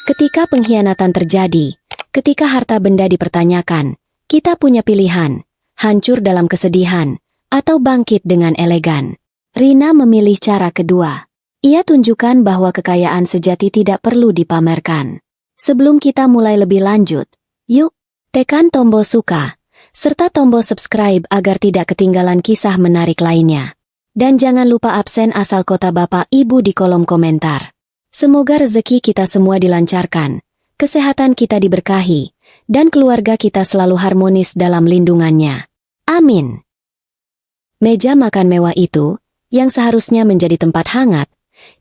Ketika pengkhianatan terjadi, ketika harta benda dipertanyakan, kita punya pilihan, hancur dalam kesedihan, atau bangkit dengan elegan. Rina memilih cara kedua. Ia tunjukkan bahwa kekayaan sejati tidak perlu dipamerkan. Sebelum kita mulai lebih lanjut, yuk, tekan tombol suka, serta tombol subscribe agar tidak ketinggalan kisah menarik lainnya. Dan jangan lupa absen asal kota Bapak Ibu di kolom komentar. Semoga rezeki kita semua dilancarkan, kesehatan kita diberkahi, dan keluarga kita selalu harmonis dalam lindungannya. Amin. Meja makan mewah itu, yang seharusnya menjadi tempat hangat,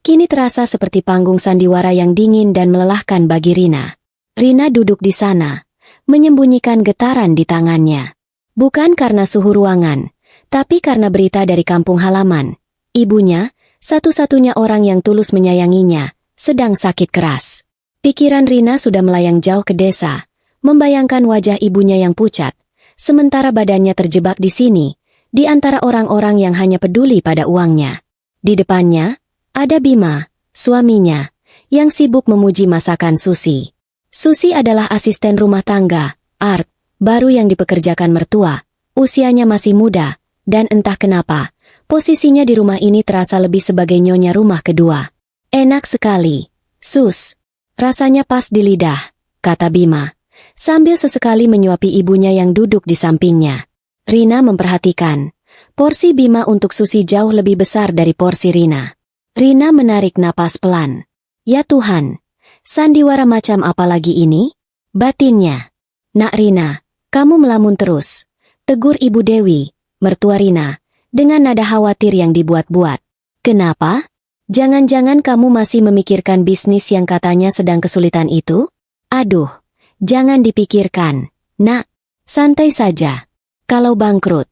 kini terasa seperti panggung sandiwara yang dingin dan melelahkan bagi Rina. Rina duduk di sana, menyembunyikan getaran di tangannya. Bukan karena suhu ruangan, tapi karena berita dari kampung halaman. Ibunya, satu-satunya orang yang tulus menyayanginya, sedang sakit keras. Pikiran Rina sudah melayang jauh ke desa, membayangkan wajah ibunya yang pucat, sementara badannya terjebak di sini, di antara orang-orang yang hanya peduli pada uangnya. Di depannya, ada Bima, suaminya, yang sibuk memuji masakan Susi. Susi adalah asisten rumah tangga, Art, baru yang dipekerjakan mertua, usianya masih muda, dan entah kenapa, posisinya di rumah ini terasa lebih sebagai nyonya rumah kedua. Enak sekali, Sus. Rasanya pas di lidah, kata Bima, sambil sesekali menyuapi ibunya yang duduk di sampingnya. Rina memperhatikan, porsi Bima untuk Susi jauh lebih besar dari porsi Rina. Rina menarik napas pelan. Ya Tuhan, sandiwara macam apa lagi ini? Batinnya. Nak Rina, kamu melamun terus, tegur Ibu Dewi, mertua Rina, dengan nada khawatir yang dibuat-buat. Kenapa? Jangan-jangan kamu masih memikirkan bisnis yang katanya sedang kesulitan itu? Aduh, jangan dipikirkan, nak, santai saja. Kalau bangkrut,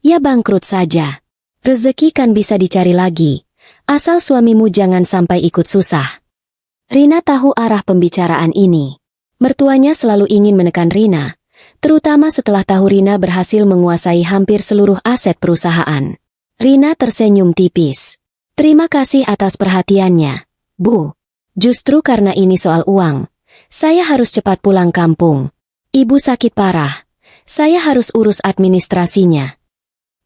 ya bangkrut saja. Rezeki kan bisa dicari lagi, asal suamimu jangan sampai ikut susah. Rina tahu arah pembicaraan ini. Mertuanya selalu ingin menekan Rina, terutama setelah tahu Rina berhasil menguasai hampir seluruh aset perusahaan. Rina tersenyum tipis. Terima kasih atas perhatiannya, Bu. Justru karena ini soal uang, saya harus cepat pulang kampung. Ibu sakit parah, saya harus urus administrasinya.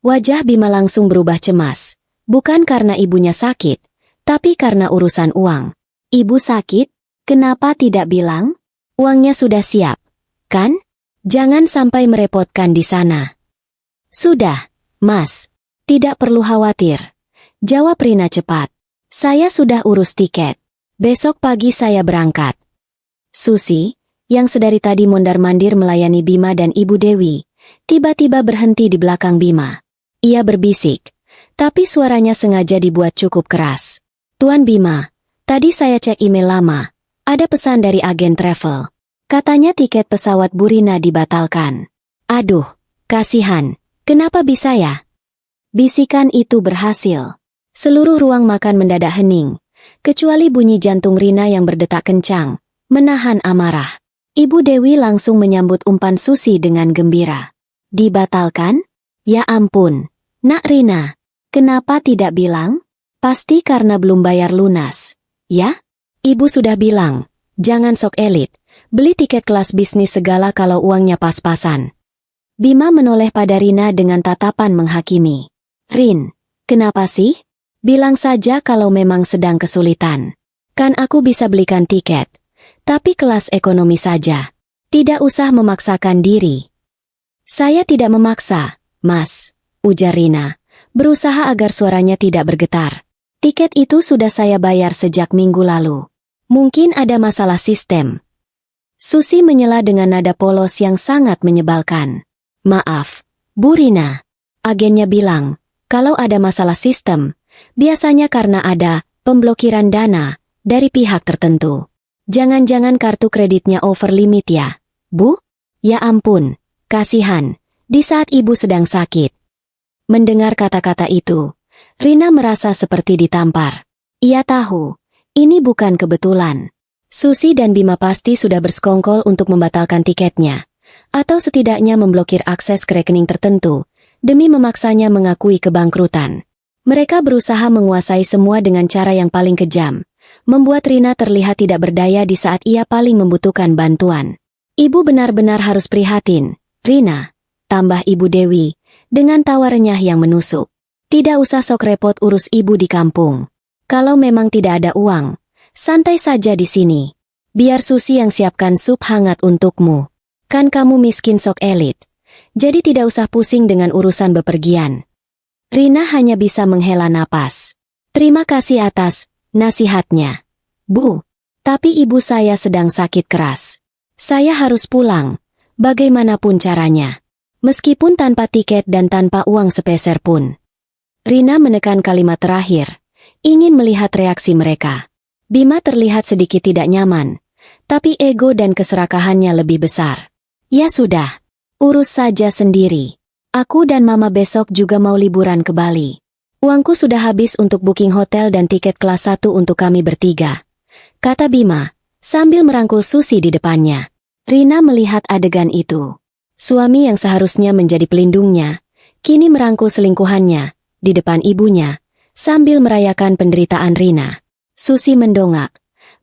Wajah Bima langsung berubah cemas, bukan karena ibunya sakit, tapi karena urusan uang. Ibu sakit? Kenapa tidak bilang? Uangnya sudah siap, kan? Jangan sampai merepotkan di sana. Sudah, Mas. Tidak perlu khawatir. Jawab Rina cepat. Saya sudah urus tiket. Besok pagi saya berangkat. Susi, yang sedari tadi mondar-mandir melayani Bima dan Ibu Dewi, tiba-tiba berhenti di belakang Bima. Ia berbisik, tapi suaranya sengaja dibuat cukup keras. Tuan Bima, tadi saya cek email lama. Ada pesan dari agen travel. Katanya tiket pesawat Bu Rina dibatalkan. Aduh, kasihan. Kenapa bisa ya? Bisikan itu berhasil. Seluruh ruang makan mendadak hening, kecuali bunyi jantung Rina yang berdetak kencang, menahan amarah. Ibu Dewi langsung menyambut umpan Susi dengan gembira. Dibatalkan? Ya ampun, Nak Rina, kenapa tidak bilang? Pasti karena belum bayar lunas. Ya? Ibu sudah bilang, jangan sok elit, beli tiket kelas bisnis segala kalau uangnya pas-pasan. Bima menoleh pada Rina dengan tatapan menghakimi. Rin, kenapa sih? Bilang saja kalau memang sedang kesulitan. Kan aku bisa belikan tiket. Tapi kelas ekonomi saja. Tidak usah memaksakan diri. Saya tidak memaksa, Mas, ujar Rina, berusaha agar suaranya tidak bergetar. Tiket itu sudah saya bayar sejak minggu lalu. Mungkin ada masalah sistem. Susi menyela dengan nada polos yang sangat menyebalkan. Maaf, Bu Rina. Agennya bilang, kalau ada masalah sistem, biasanya karena ada pemblokiran dana dari pihak tertentu. Jangan-jangan kartu kreditnya over limit ya, Bu? Ya ampun, kasihan, di saat ibu sedang sakit. Mendengar kata-kata itu, Rina merasa seperti ditampar. Ia tahu, ini bukan kebetulan. Susi dan Bima pasti sudah bersekongkol untuk membatalkan tiketnya, atau setidaknya memblokir akses ke rekening tertentu, demi memaksanya mengakui kebangkrutan. Mereka berusaha menguasai semua dengan cara yang paling kejam, membuat Rina terlihat tidak berdaya di saat ia paling membutuhkan bantuan. Ibu benar-benar harus prihatin, Rina, tambah Ibu Dewi, dengan tawa renyah yang menusuk. Tidak usah sok repot urus ibu di kampung. Kalau memang tidak ada uang, santai saja di sini. Biar Susi yang siapkan sup hangat untukmu. Kan kamu miskin sok elit. Jadi tidak usah pusing dengan urusan bepergian. Rina hanya bisa menghela napas. Terima kasih atas nasihatnya, Bu. Tapi ibu saya sedang sakit keras. Saya harus pulang, bagaimanapun caranya. Meskipun tanpa tiket dan tanpa uang sepeser pun. Rina menekan kalimat terakhir, ingin melihat reaksi mereka. Bima terlihat sedikit tidak nyaman, tapi ego dan keserakahannya lebih besar. Ya sudah, urus saja sendiri. Aku dan Mama besok juga mau liburan ke Bali. Uangku sudah habis untuk booking hotel dan tiket kelas 1 untuk kami bertiga, kata Bima, sambil merangkul Susi di depannya. Rina melihat adegan itu. Suami yang seharusnya menjadi pelindungnya, kini merangkul selingkuhannya, di depan ibunya, sambil merayakan penderitaan Rina. Susi mendongak,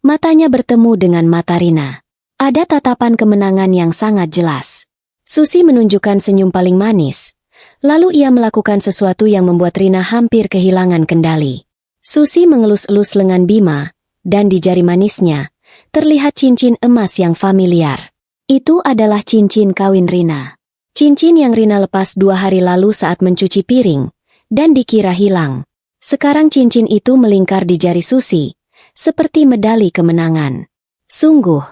matanya bertemu dengan mata Rina. Ada tatapan kemenangan yang sangat jelas. Susi menunjukkan senyum paling manis, lalu ia melakukan sesuatu yang membuat Rina hampir kehilangan kendali. Susi mengelus-elus lengan Bima, dan di jari manisnya, terlihat cincin emas yang familiar. Itu adalah cincin kawin Rina. Cincin yang Rina lepas 2 hari lalu saat mencuci piring, dan dikira hilang. Sekarang cincin itu melingkar di jari Susi, seperti medali kemenangan. Sungguh,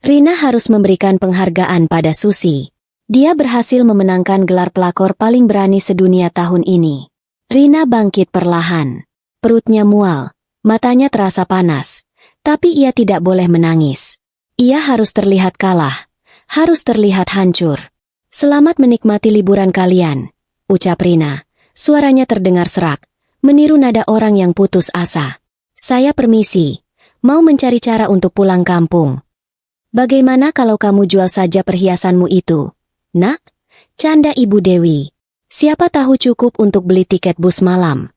Rina harus memberikan penghargaan pada Susi. Dia berhasil memenangkan gelar pelakor paling berani sedunia tahun ini. Rina bangkit perlahan. Perutnya mual, matanya terasa panas, tapi ia tidak boleh menangis. Ia harus terlihat kalah, harus terlihat hancur. Selamat menikmati liburan kalian, ucap Rina. Suaranya terdengar serak, meniru nada orang yang putus asa. Saya permisi, mau mencari cara untuk pulang kampung. Bagaimana kalau kamu jual saja perhiasanmu itu? Nak, canda Ibu Dewi. Siapa tahu cukup untuk beli tiket bus malam.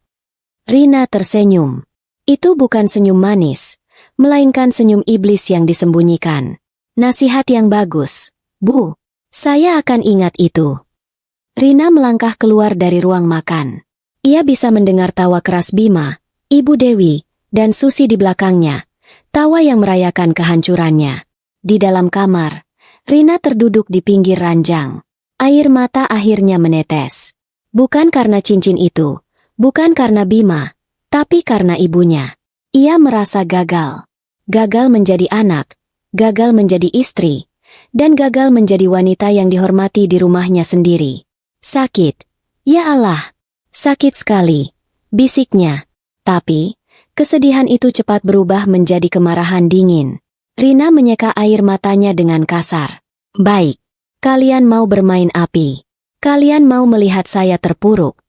Rina tersenyum. Itu bukan senyum manis, melainkan senyum iblis yang disembunyikan. Nasihat yang bagus, Bu. Saya akan ingat itu. Rina melangkah keluar dari ruang makan. Ia bisa mendengar tawa keras Bima, Ibu Dewi, dan Susi di belakangnya. Tawa yang merayakan kehancurannya. Di dalam kamar, Rina terduduk di pinggir ranjang. Air mata akhirnya menetes. Bukan karena cincin itu, bukan karena Bima, tapi karena ibunya. Ia merasa gagal. Gagal menjadi anak, gagal menjadi istri, dan gagal menjadi wanita yang dihormati di rumahnya sendiri. Sakit. Ya Allah, sakit sekali, bisiknya. Tapi, kesedihan itu cepat berubah menjadi kemarahan dingin. Rina menyeka air matanya dengan kasar. Baik, kalian mau bermain api. Kalian mau melihat saya terpuruk.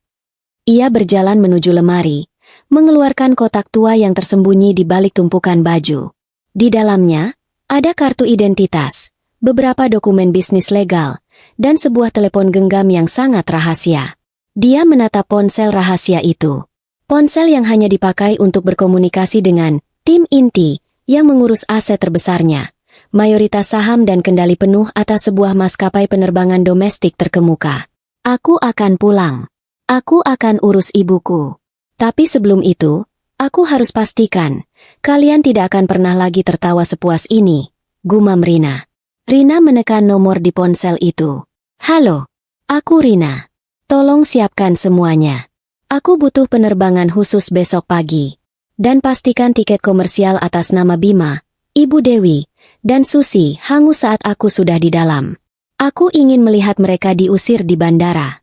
Ia berjalan menuju lemari, mengeluarkan kotak tua yang tersembunyi di balik tumpukan baju. Di dalamnya, ada kartu identitas, beberapa dokumen bisnis legal, dan sebuah telepon genggam yang sangat rahasia. Dia menatap ponsel rahasia itu. Ponsel yang hanya dipakai untuk berkomunikasi dengan tim inti yang mengurus aset terbesarnya, mayoritas saham dan kendali penuh atas sebuah maskapai penerbangan domestik terkemuka. Aku akan pulang. Aku akan urus ibuku. Tapi sebelum itu, aku harus pastikan, kalian tidak akan pernah lagi tertawa sepuas ini, gumam Rina. Rina menekan nomor di ponsel itu. Halo, aku Rina. Tolong siapkan semuanya. Aku butuh penerbangan khusus besok pagi. Dan pastikan tiket komersial atas nama Bima, Ibu Dewi, dan Susi hangus saat aku sudah di dalam. Aku ingin melihat mereka diusir di bandara.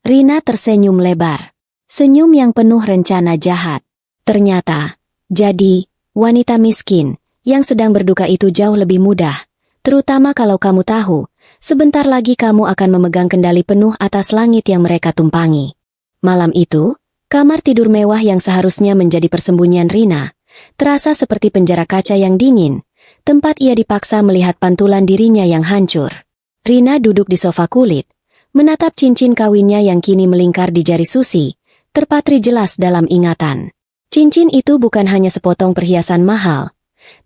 Rina tersenyum lebar. Senyum yang penuh rencana jahat. Ternyata, jadi, wanita miskin, yang sedang berduka itu jauh lebih mudah. Terutama kalau kamu tahu, sebentar lagi kamu akan memegang kendali penuh atas langit yang mereka tumpangi. Malam itu, kamar tidur mewah yang seharusnya menjadi persembunyian Rina, terasa seperti penjara kaca yang dingin, tempat ia dipaksa melihat pantulan dirinya yang hancur. Rina duduk di sofa kulit, menatap cincin kawinnya yang kini melingkar di jari Susi, terpatri jelas dalam ingatan. Cincin itu bukan hanya sepotong perhiasan mahal,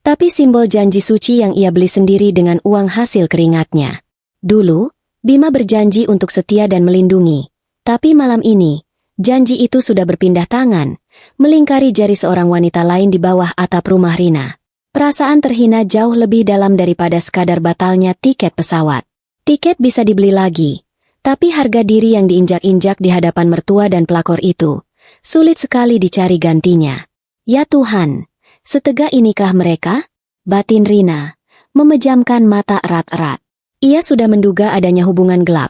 tapi simbol janji suci yang ia beli sendiri dengan uang hasil keringatnya. Dulu, Bima berjanji untuk setia dan melindungi, tapi malam ini, janji itu sudah berpindah tangan, melingkari jari seorang wanita lain di bawah atap rumah Rina. Perasaan terhina jauh lebih dalam daripada sekadar batalnya tiket pesawat. Tiket bisa dibeli lagi, tapi harga diri yang diinjak-injak di hadapan mertua dan pelakor itu, sulit sekali dicari gantinya. Ya Tuhan, setegak inikah mereka? Batin Rina memejamkan mata erat-erat. Ia sudah menduga adanya hubungan gelap,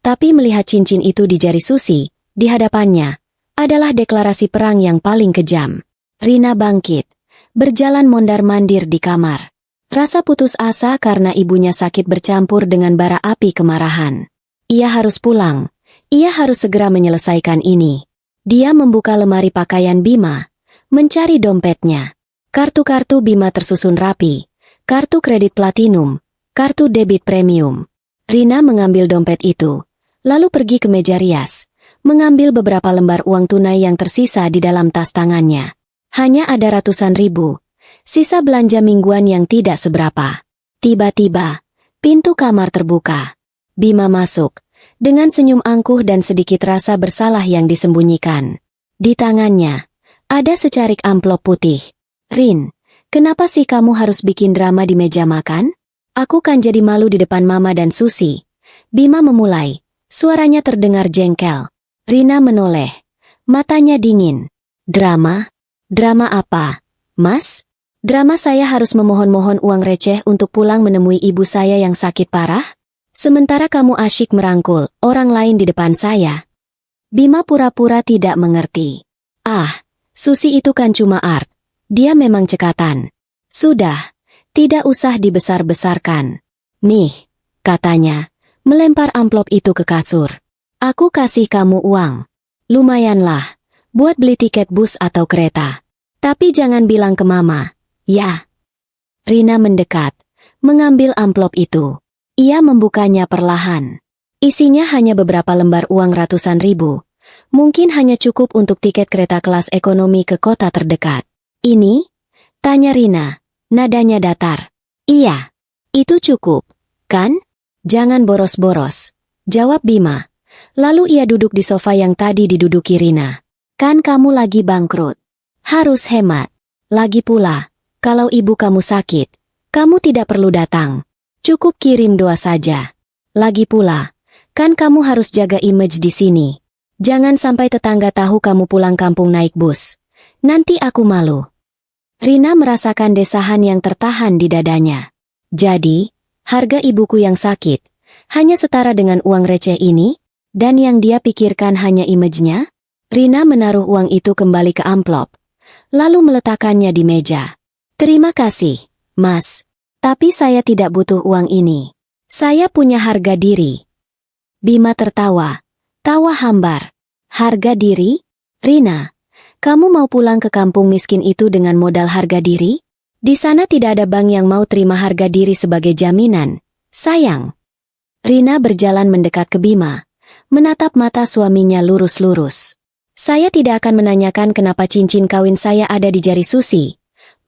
tapi melihat cincin itu di jari Susi, di hadapannya, adalah deklarasi perang yang paling kejam. Rina bangkit, berjalan mondar-mandir di kamar. Rasa putus asa karena ibunya sakit bercampur dengan bara api kemarahan. Ia harus pulang, ia harus segera menyelesaikan ini. Dia membuka lemari pakaian Bima, mencari dompetnya. Kartu-kartu Bima tersusun rapi, kartu kredit platinum, kartu debit premium. Rina mengambil dompet itu, lalu pergi ke meja rias, mengambil beberapa lembar uang tunai yang tersisa di dalam tas tangannya. Hanya ada ratusan ribu, sisa belanja mingguan yang tidak seberapa. Tiba-tiba, pintu kamar terbuka. Bima masuk, dengan senyum angkuh dan sedikit rasa bersalah yang disembunyikan. Di tangannya, ada secarik amplop putih. Rin, kenapa sih kamu harus bikin drama di meja makan? Aku kan jadi malu di depan Mama dan Susi. Bima memulai, suaranya terdengar jengkel. Rina menoleh, matanya dingin. Drama? Drama apa, Mas? Drama saya harus memohon-mohon uang receh untuk pulang menemui ibu saya yang sakit parah? Sementara kamu asyik merangkul orang lain di depan saya. Bima pura-pura tidak mengerti. Ah, Susi itu kan cuma art. Dia memang cekatan. Sudah. Tidak usah dibesar-besarkan. Nih, katanya, melempar amplop itu ke kasur. Aku kasih kamu uang. Lumayanlah, buat beli tiket bus atau kereta. Tapi jangan bilang ke Mama, ya. Rina mendekat, mengambil amplop itu. Ia membukanya perlahan. Isinya hanya beberapa lembar uang ratusan ribu. Mungkin hanya cukup untuk tiket kereta kelas ekonomi ke kota terdekat. Ini? Tanya Rina. Nadanya datar. Iya, itu cukup, kan? Jangan boros-boros, jawab Bima. Lalu ia duduk di sofa yang tadi diduduki Rina. Kan kamu lagi bangkrut. Harus hemat. Lagi pula, kalau ibu kamu sakit, kamu tidak perlu datang. Cukup kirim doa saja. Lagi pula, kan kamu harus jaga image di sini. Jangan sampai tetangga tahu kamu pulang kampung naik bus. Nanti aku malu. Rina merasakan desahan yang tertahan di dadanya. Jadi, harga ibuku yang sakit hanya setara dengan uang receh ini? Dan yang dia pikirkan hanya image-nya? Rina menaruh uang itu kembali ke amplop, lalu meletakkannya di meja. Terima kasih, Mas. Tapi saya tidak butuh uang ini. Saya punya harga diri. Bima tertawa. Tawa hambar. Harga diri? Rina, kamu mau pulang ke kampung miskin itu dengan modal harga diri? Di sana tidak ada bank yang mau terima harga diri sebagai jaminan. Sayang. Rina berjalan mendekat ke Bima, menatap mata suaminya lurus-lurus. Saya tidak akan menanyakan kenapa cincin kawin saya ada di jari Susi,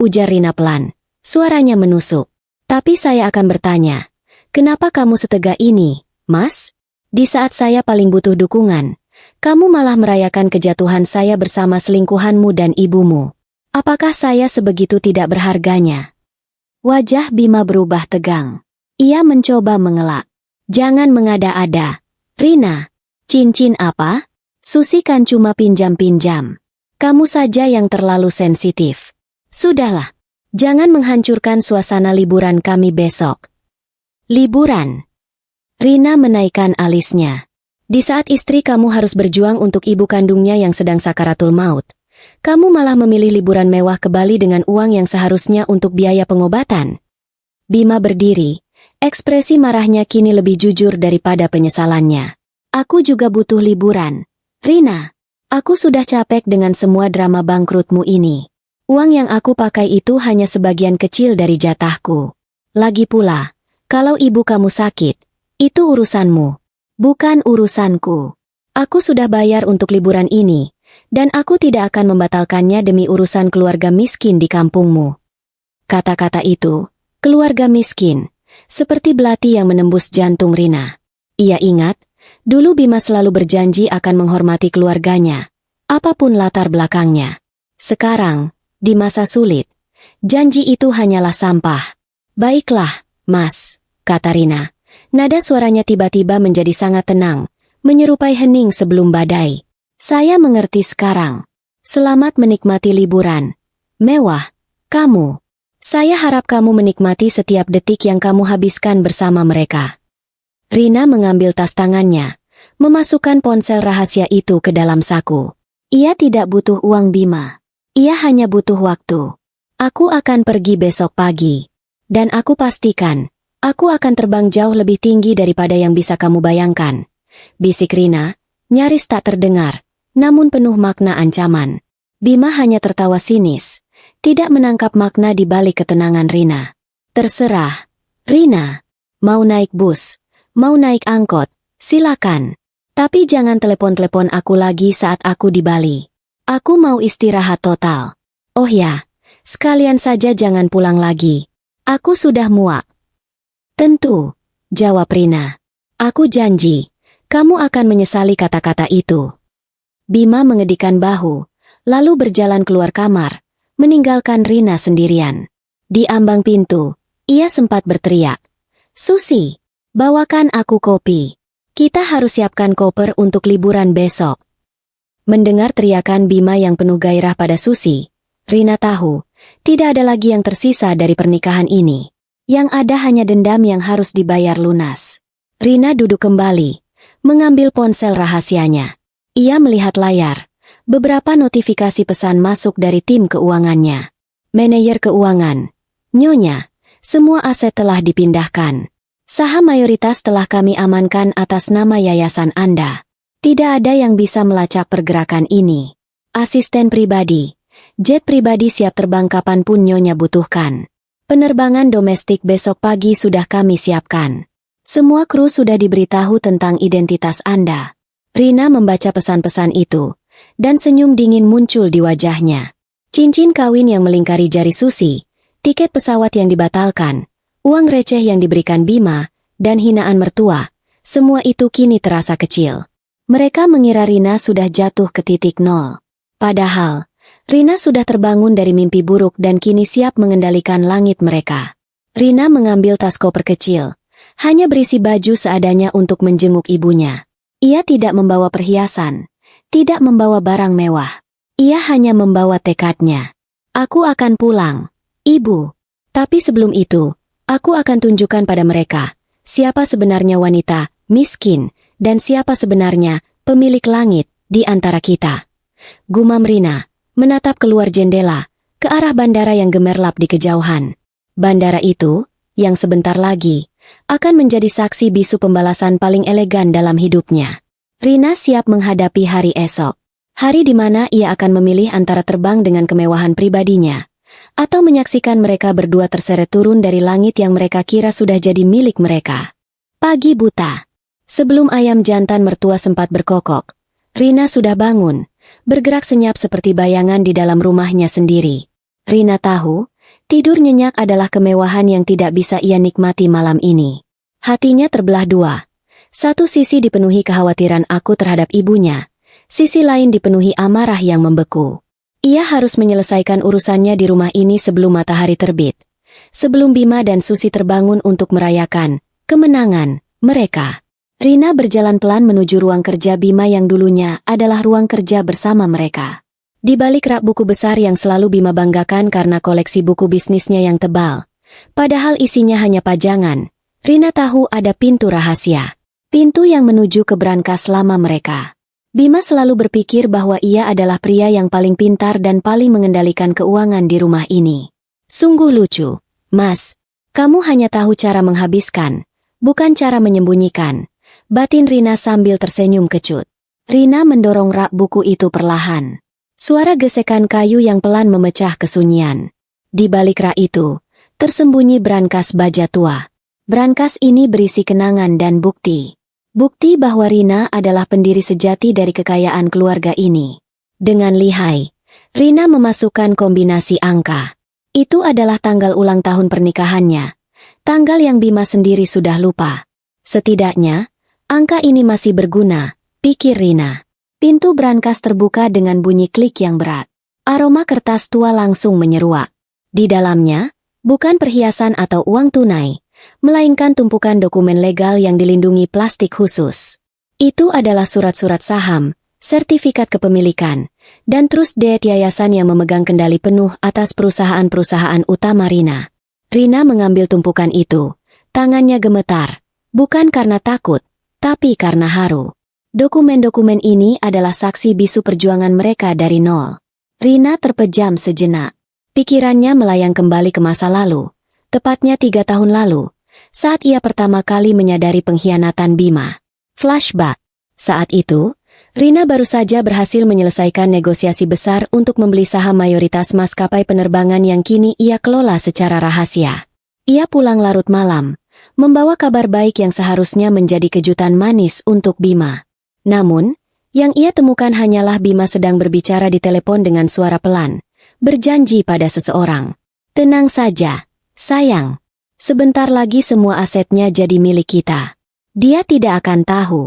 ujar Rina pelan. Suaranya menusuk. Tapi saya akan bertanya, kenapa kamu setegak ini, Mas? Di saat saya paling butuh dukungan, kamu malah merayakan kejatuhan saya bersama selingkuhanmu dan ibumu. Apakah saya sebegitu tidak berharganya? Wajah Bima berubah tegang. Ia mencoba mengelak. Jangan mengada-ada. Rina, cincin apa? Susi kan cuma pinjam-pinjam. Kamu saja yang terlalu sensitif. Sudahlah, jangan menghancurkan suasana liburan kami besok. Liburan? Rina menaikkan alisnya. Di saat istri kamu harus berjuang untuk ibu kandungnya yang sedang sakaratul maut, kamu malah memilih liburan mewah ke Bali dengan uang yang seharusnya untuk biaya pengobatan. Bima berdiri, ekspresi marahnya kini lebih jujur daripada penyesalannya. Aku juga butuh liburan. Rina, aku sudah capek dengan semua drama bangkrutmu ini. Uang yang aku pakai itu hanya sebagian kecil dari jatahku. Lagi pula, kalau ibu kamu sakit, itu urusanmu, bukan urusanku. Aku sudah bayar untuk liburan ini, Dan aku tidak akan membatalkannya demi urusan keluarga miskin di kampungmu. Kata-kata itu, keluarga miskin, seperti belati yang menembus jantung Rina. Ia ingat, dulu Bima selalu berjanji akan menghormati keluarganya, apapun latar belakangnya. Sekarang, di masa sulit, janji itu hanyalah sampah. Baiklah, Mas, kata Rina. Nada suaranya tiba-tiba menjadi sangat tenang, menyerupai hening sebelum badai. Saya mengerti sekarang. Selamat menikmati liburan. Mewah, kamu. Saya harap kamu menikmati setiap detik yang kamu habiskan bersama mereka. Rina mengambil tas tangannya, memasukkan ponsel rahasia itu ke dalam saku. Ia tidak butuh uang Bima. Ia hanya butuh waktu. Aku akan pergi besok pagi. Dan aku pastikan, aku akan terbang jauh lebih tinggi daripada yang bisa kamu bayangkan. Bisik Rina, nyaris tak terdengar, namun penuh makna ancaman. Bima hanya tertawa sinis, tidak menangkap makna di balik ketenangan Rina. Terserah, Rina. Mau naik bus, mau naik angkot, silakan. Tapi jangan telepon-telepon aku lagi saat aku di Bali. Aku mau istirahat total. Oh ya, sekalian saja jangan pulang lagi. Aku sudah muak. Tentu, jawab Rina. Aku janji, kamu akan menyesali kata-kata itu. Bima mengedikkan bahu, lalu berjalan keluar kamar, meninggalkan Rina sendirian. Di ambang pintu, ia sempat berteriak. Susi, bawakan aku kopi. Kita harus siapkan koper untuk liburan besok. Mendengar teriakan Bima yang penuh gairah pada Susi, Rina tahu, tidak ada lagi yang tersisa dari pernikahan ini. Yang ada hanya dendam yang harus dibayar lunas. Rina duduk kembali, mengambil ponsel rahasianya. Ia melihat layar. Beberapa notifikasi pesan masuk dari tim keuangannya. Manajer keuangan. Nyonya, semua aset telah dipindahkan. Saham mayoritas telah kami amankan atas nama yayasan Anda. Tidak ada yang bisa melacak pergerakan ini. Asisten pribadi. Jet pribadi siap terbang kapanpun Nyonya butuhkan. Penerbangan domestik besok pagi sudah kami siapkan. Semua kru sudah diberitahu tentang identitas Anda. Rina membaca pesan-pesan itu, dan senyum dingin muncul di wajahnya. Cincin kawin yang melingkari jari Susi, tiket pesawat yang dibatalkan, uang receh yang diberikan Bima, dan hinaan mertua, semua itu kini terasa kecil. Mereka mengira Rina sudah jatuh ke titik nol. Padahal, Rina sudah terbangun dari mimpi buruk dan kini siap mengendalikan langit mereka. Rina mengambil tas koper kecil, hanya berisi baju seadanya untuk menjenguk ibunya. Ia tidak membawa perhiasan, tidak membawa barang mewah. Ia hanya membawa tekadnya. Aku akan pulang, Ibu. Tapi sebelum itu, aku akan tunjukkan pada mereka, siapa sebenarnya wanita, miskin, dan siapa sebenarnya pemilik langit di antara kita. Gumam Rina, menatap keluar jendela, ke arah bandara yang gemerlap di kejauhan. Bandara itu, yang sebentar lagi, akan menjadi saksi bisu pembalasan paling elegan dalam hidupnya. Rina siap menghadapi hari esok. Hari di mana ia akan memilih antara terbang dengan kemewahan pribadinya, atau menyaksikan mereka berdua terseret turun dari langit yang mereka kira sudah jadi milik mereka. Pagi buta. Sebelum ayam jantan mertua sempat berkokok, Rina sudah bangun, bergerak senyap seperti bayangan di dalam rumahnya sendiri. Rina tahu, tidur nyenyak adalah kemewahan yang tidak bisa ia nikmati malam ini. Hatinya terbelah dua. Satu sisi dipenuhi kekhawatiran aku terhadap ibunya, sisi lain dipenuhi amarah yang membeku. Ia harus menyelesaikan urusannya di rumah ini sebelum matahari terbit. Sebelum Bima dan Susi terbangun untuk merayakan kemenangan mereka. Rina berjalan pelan menuju ruang kerja Bima yang dulunya adalah ruang kerja bersama mereka. Di balik rak buku besar yang selalu Bima banggakan karena koleksi buku bisnisnya yang tebal, padahal isinya hanya pajangan, Rina tahu ada pintu rahasia. Pintu yang menuju ke brankas lama mereka. Bima selalu berpikir bahwa ia adalah pria yang paling pintar dan paling mengendalikan keuangan di rumah ini. Sungguh lucu, Mas. Kamu hanya tahu cara menghabiskan, bukan cara menyembunyikan. Batin Rina sambil tersenyum kecut. Rina mendorong rak buku itu perlahan. Suara gesekan kayu yang pelan memecah kesunyian. Di balik rak itu, tersembunyi brankas baja tua. Brankas ini berisi kenangan dan bukti. Bukti bahwa Rina adalah pendiri sejati dari kekayaan keluarga ini. Dengan lihai, Rina memasukkan kombinasi angka. Itu adalah tanggal ulang tahun pernikahannya. Tanggal yang Bima sendiri sudah lupa. Setidaknya, angka ini masih berguna, pikir Rina. Pintu brankas terbuka dengan bunyi klik yang berat. Aroma kertas tua langsung menyeruak. Di dalamnya, bukan perhiasan atau uang tunai, melainkan tumpukan dokumen legal yang dilindungi plastik khusus. Itu adalah surat-surat saham, sertifikat kepemilikan, dan trust deed yayasan yang memegang kendali penuh atas perusahaan-perusahaan utama Rina. Rina mengambil tumpukan itu. Tangannya gemetar, bukan karena takut, tapi karena haru. Dokumen-dokumen ini adalah saksi bisu perjuangan mereka dari nol. Rina terpejam sejenak. Pikirannya melayang kembali ke masa lalu, tepatnya 3 tahun lalu, saat ia pertama kali menyadari pengkhianatan Bima. Flashback. Saat itu, Rina baru saja berhasil menyelesaikan negosiasi besar untuk membeli saham mayoritas maskapai penerbangan yang kini ia kelola secara rahasia. Ia pulang larut malam, membawa kabar baik yang seharusnya menjadi kejutan manis untuk Bima. Namun, yang ia temukan hanyalah Bima sedang berbicara di telepon dengan suara pelan, berjanji pada seseorang. Tenang saja, sayang. Sebentar lagi semua asetnya jadi milik kita. Dia tidak akan tahu.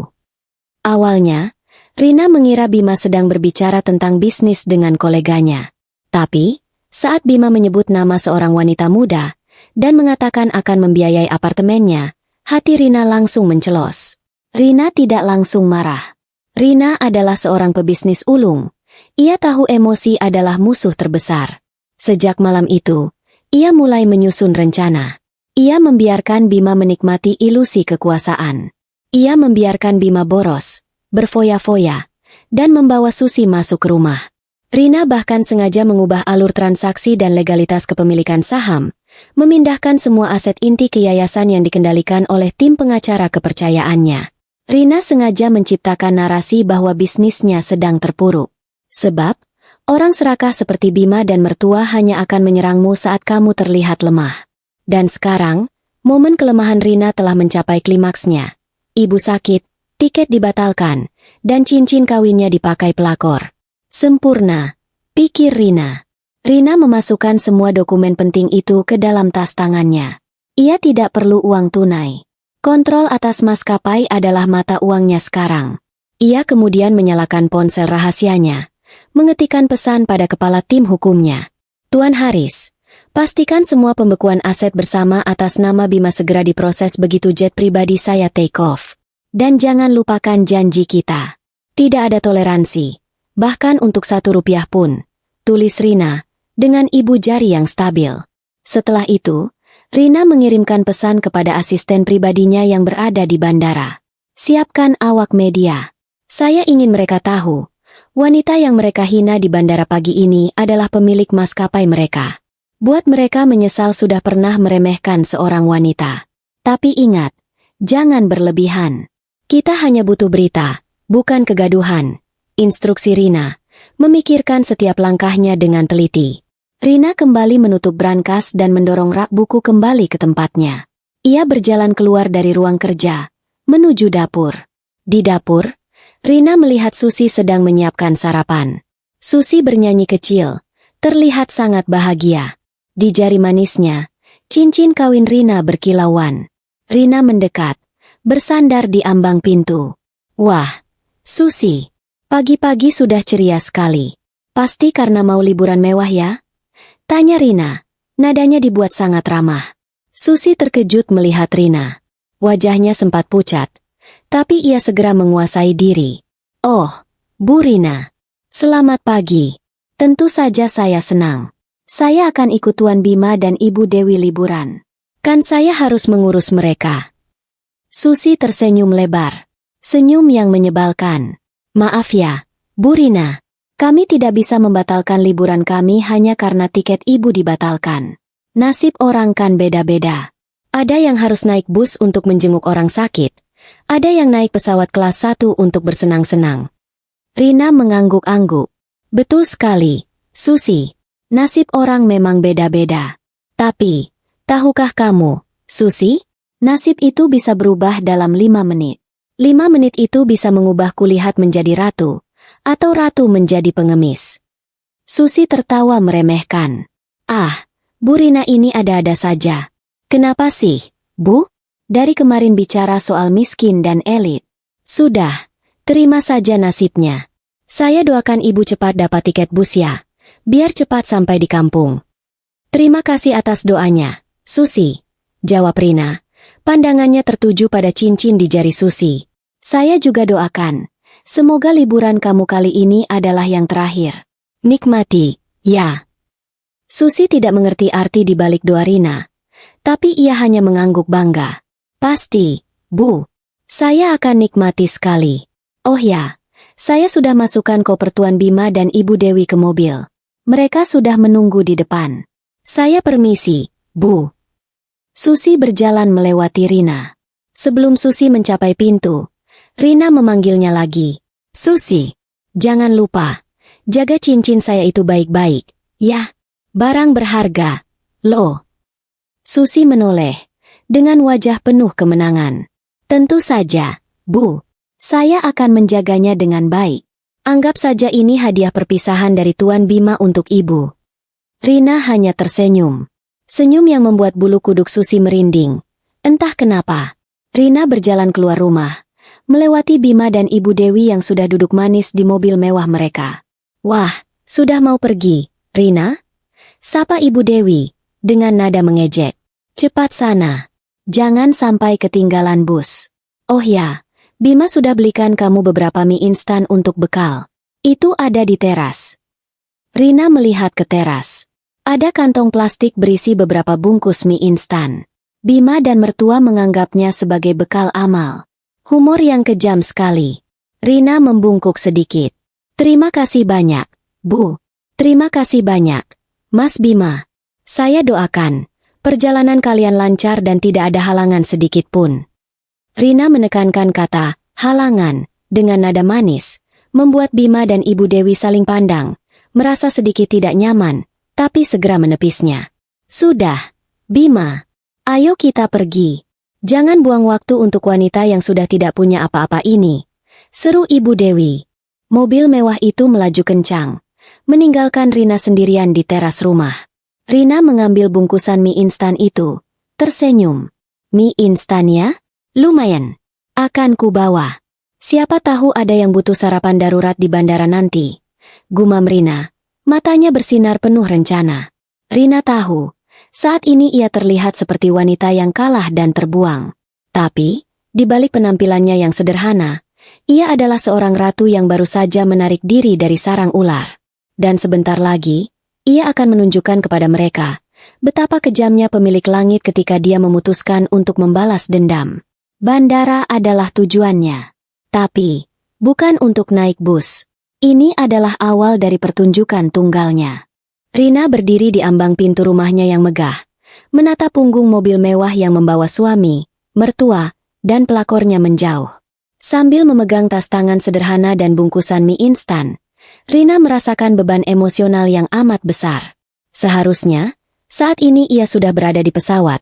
Awalnya, Rina mengira Bima sedang berbicara tentang bisnis dengan koleganya. Tapi, saat Bima menyebut nama seorang wanita muda dan mengatakan akan membiayai apartemennya, hati Rina langsung mencelos. Rina tidak langsung marah. Rina adalah seorang pebisnis ulung. Ia tahu emosi adalah musuh terbesar. Sejak malam itu, ia mulai menyusun rencana. Ia membiarkan Bima menikmati ilusi kekuasaan. Ia membiarkan Bima boros, berfoya-foya, dan membawa Susi masuk ke rumah. Rina bahkan sengaja mengubah alur transaksi dan legalitas kepemilikan saham, memindahkan semua aset inti ke yayasan yang dikendalikan oleh tim pengacara kepercayaannya. Rina sengaja menciptakan narasi bahwa bisnisnya sedang terpuruk. Sebab, orang serakah seperti Bima dan mertua hanya akan menyerangmu saat kamu terlihat lemah. Dan sekarang, momen kelemahan Rina telah mencapai klimaksnya. Ibu sakit, tiket dibatalkan, dan cincin kawinnya dipakai pelakor. Sempurna, pikir Rina. Rina memasukkan semua dokumen penting itu ke dalam tas tangannya. Ia tidak perlu uang tunai. Kontrol atas maskapai adalah mata uangnya sekarang. Ia kemudian menyalakan ponsel rahasianya, mengetikkan pesan pada kepala tim hukumnya. Tuan Haris, pastikan semua pembekuan aset bersama atas nama Bima segera diproses begitu jet pribadi saya take off. Dan jangan lupakan janji kita. Tidak ada toleransi, bahkan untuk 1 rupiah pun, tulis Rina, dengan ibu jari yang stabil. Setelah itu, Rina mengirimkan pesan kepada asisten pribadinya yang berada di bandara. Siapkan awak media. Saya ingin mereka tahu, wanita yang mereka hina di bandara pagi ini adalah pemilik maskapai mereka. Buat mereka menyesal sudah pernah meremehkan seorang wanita. Tapi ingat, jangan berlebihan. Kita hanya butuh berita, bukan kegaduhan. Instruksi Rina, memikirkan setiap langkahnya dengan teliti. Rina kembali menutup brankas dan mendorong rak buku kembali ke tempatnya. Ia berjalan keluar dari ruang kerja, menuju dapur. Di dapur, Rina melihat Susi sedang menyiapkan sarapan. Susi bernyanyi kecil, terlihat sangat bahagia. Di jari manisnya, cincin kawin Rina berkilauan. Rina mendekat, bersandar di ambang pintu. Wah, Susi, pagi-pagi sudah ceria sekali. Pasti karena mau liburan mewah ya? Tanya Rina, nadanya dibuat sangat ramah. Susi terkejut melihat Rina. Wajahnya sempat pucat, tapi ia segera menguasai diri. Oh, Bu Rina, selamat pagi. Tentu saja saya senang. Saya akan ikut Tuan Bima dan Ibu Dewi liburan. Kan saya harus mengurus mereka. Susi tersenyum lebar. Senyum yang menyebalkan. Maaf ya, Bu Rina. Kami tidak bisa membatalkan liburan kami hanya karena tiket ibu dibatalkan. Nasib orang kan beda-beda. Ada yang harus naik bus untuk menjenguk orang sakit. Ada yang naik pesawat kelas 1 untuk bersenang-senang. Rina mengangguk-angguk. Betul sekali, Susi. Nasib orang memang beda-beda. Tapi, tahukah kamu, Susi? Nasib itu bisa berubah dalam 5 menit. 5 menit itu bisa mengubah kulihat menjadi ratu, Atau ratu menjadi pengemis? Susi tertawa meremehkan. Ah, Bu Rina ini ada-ada saja. Kenapa sih, Bu? Dari kemarin bicara soal miskin dan elit. Sudah, terima saja nasibnya. Saya doakan Ibu cepat dapat tiket bus ya, biar cepat sampai di kampung. Terima kasih atas doanya, Susi, jawab Rina. Pandangannya tertuju pada cincin di jari Susi. Saya juga doakan. Semoga liburan kamu kali ini adalah yang terakhir. Nikmati, ya. Susi tidak mengerti arti di balik doa Rina. Tapi ia hanya mengangguk bangga. Pasti, Bu. Saya akan nikmati sekali. Oh ya, saya sudah masukkan koper Tuan Bima dan Ibu Dewi ke mobil. Mereka sudah menunggu di depan. Saya permisi, Bu. Susi berjalan melewati Rina. Sebelum Susi mencapai pintu, Rina memanggilnya lagi. Susi, jangan lupa, jaga cincin saya itu baik-baik, ya. Barang berharga, loh. Susi menoleh, dengan wajah penuh kemenangan. Tentu saja, Bu. Saya akan menjaganya dengan baik. Anggap saja ini hadiah perpisahan dari Tuan Bima untuk Ibu. Rina hanya tersenyum. Senyum yang membuat bulu kuduk Susi merinding. Entah kenapa, Rina berjalan keluar rumah, melewati Bima dan Ibu Dewi yang sudah duduk manis di mobil mewah mereka. Wah, sudah mau pergi, Rina? Sapa Ibu Dewi, dengan nada mengejek. Cepat sana. Jangan sampai ketinggalan bus. Oh ya, Bima sudah belikan kamu beberapa mie instan untuk bekal. Itu ada di teras. Rina melihat ke teras. Ada kantong plastik berisi beberapa bungkus mie instan. Bima dan mertua menganggapnya sebagai bekal amal. Humor yang kejam sekali. Rina membungkuk sedikit. Terima kasih banyak, Bu. Terima kasih banyak, Mas Bima. Saya doakan perjalanan kalian lancar dan tidak ada halangan sedikit pun. Rina menekankan kata halangan dengan nada manis, membuat Bima dan Ibu Dewi saling pandang, merasa sedikit tidak nyaman, tapi segera menepisnya. Sudah, Bima, ayo kita pergi. Jangan buang waktu untuk wanita yang sudah tidak punya apa-apa ini, seru Ibu Dewi. Mobil mewah itu melaju kencang, meninggalkan Rina sendirian di teras rumah. Rina mengambil bungkusan mie instan itu, tersenyum. Mie instan ya? Lumayan. Akan ku bawa. Siapa tahu ada yang butuh sarapan darurat di bandara nanti. Gumam Rina. Matanya bersinar penuh rencana. Rina tahu, saat ini ia terlihat seperti wanita yang kalah dan terbuang. Tapi, di balik penampilannya yang sederhana, ia adalah seorang ratu yang baru saja menarik diri dari sarang ular. Dan sebentar lagi, ia akan menunjukkan kepada mereka betapa kejamnya pemilik langit ketika dia memutuskan untuk membalas dendam. Bandara adalah tujuannya. Tapi, bukan untuk naik bus. Ini adalah awal dari pertunjukan tunggalnya. Rina berdiri di ambang pintu rumahnya yang megah, menatap punggung mobil mewah yang membawa suami, mertua, dan pelakornya menjauh. Sambil memegang tas tangan sederhana dan bungkusan mie instan, Rina merasakan beban emosional yang amat besar. Seharusnya, saat ini ia sudah berada di pesawat,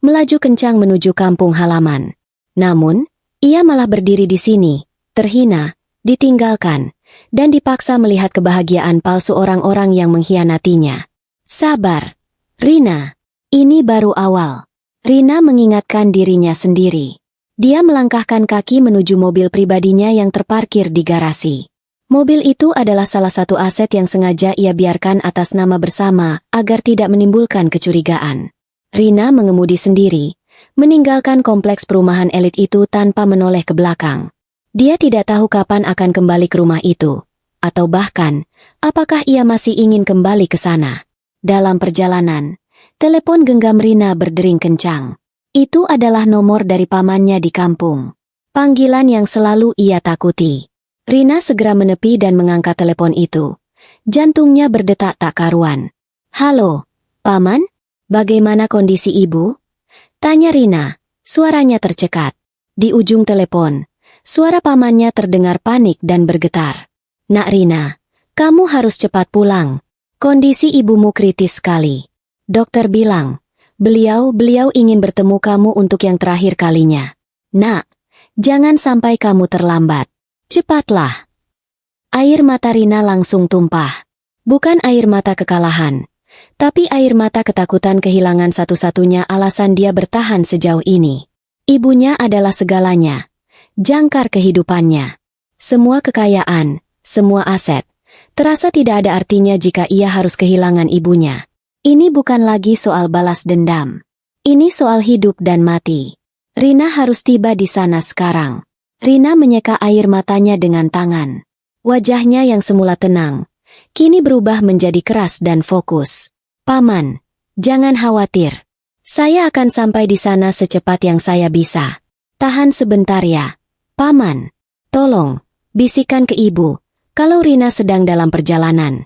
melaju kencang menuju kampung halaman. Namun, ia malah berdiri di sini, terhina, ditinggalkan, dan dipaksa melihat kebahagiaan palsu orang-orang yang mengkhianatinya. Sabar, Rina. Ini baru awal. Rina mengingatkan dirinya sendiri. Dia melangkahkan kaki menuju mobil pribadinya yang terparkir di garasi. Mobil itu adalah salah satu aset yang sengaja ia biarkan atas nama bersama agar tidak menimbulkan kecurigaan. Rina mengemudi sendiri, meninggalkan kompleks perumahan elit itu tanpa menoleh ke belakang. Dia tidak tahu kapan akan kembali ke rumah itu, atau bahkan, apakah ia masih ingin kembali ke sana. Dalam perjalanan, telepon genggam Rina berdering kencang. Itu adalah nomor dari pamannya di kampung. Panggilan yang selalu ia takuti. Rina segera menepi dan mengangkat telepon itu. Jantungnya berdetak tak karuan. Halo, Paman? Bagaimana kondisi ibu? Tanya Rina, suaranya tercekat. Di ujung telepon, suara pamannya terdengar panik dan bergetar. Nak Rina, kamu harus cepat pulang. Kondisi ibumu kritis sekali. Dokter bilang, beliau ingin bertemu kamu untuk yang terakhir kalinya. Nak, jangan sampai kamu terlambat. Cepatlah. Air mata Rina langsung tumpah. Bukan air mata kekalahan, tapi air mata ketakutan kehilangan satu-satunya alasan dia bertahan sejauh ini. Ibunya adalah segalanya. Jangkar kehidupannya. Semua kekayaan, semua aset. Terasa tidak ada artinya jika ia harus kehilangan ibunya. Ini bukan lagi soal balas dendam. Ini soal hidup dan mati. Rina harus tiba di sana sekarang. Rina menyeka air matanya dengan tangan. Wajahnya yang semula tenang, kini berubah menjadi keras dan fokus. Paman, jangan khawatir. Saya akan sampai di sana secepat yang saya bisa. Tahan sebentar ya. Paman, tolong, bisikan ke ibu, kalau Rina sedang dalam perjalanan.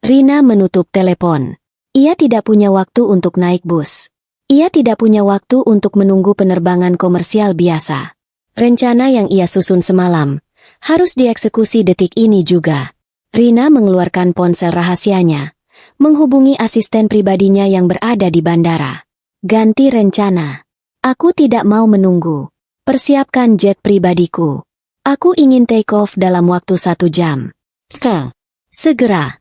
Rina menutup telepon. Ia tidak punya waktu untuk naik bus. Ia tidak punya waktu untuk menunggu penerbangan komersial biasa. Rencana yang ia susun semalam harus dieksekusi detik ini juga. Rina mengeluarkan ponsel rahasianya, menghubungi asisten pribadinya yang berada di bandara. Ganti rencana. Aku tidak mau menunggu. Persiapkan jet pribadiku. Aku ingin take off dalam waktu 1 jam. Segera.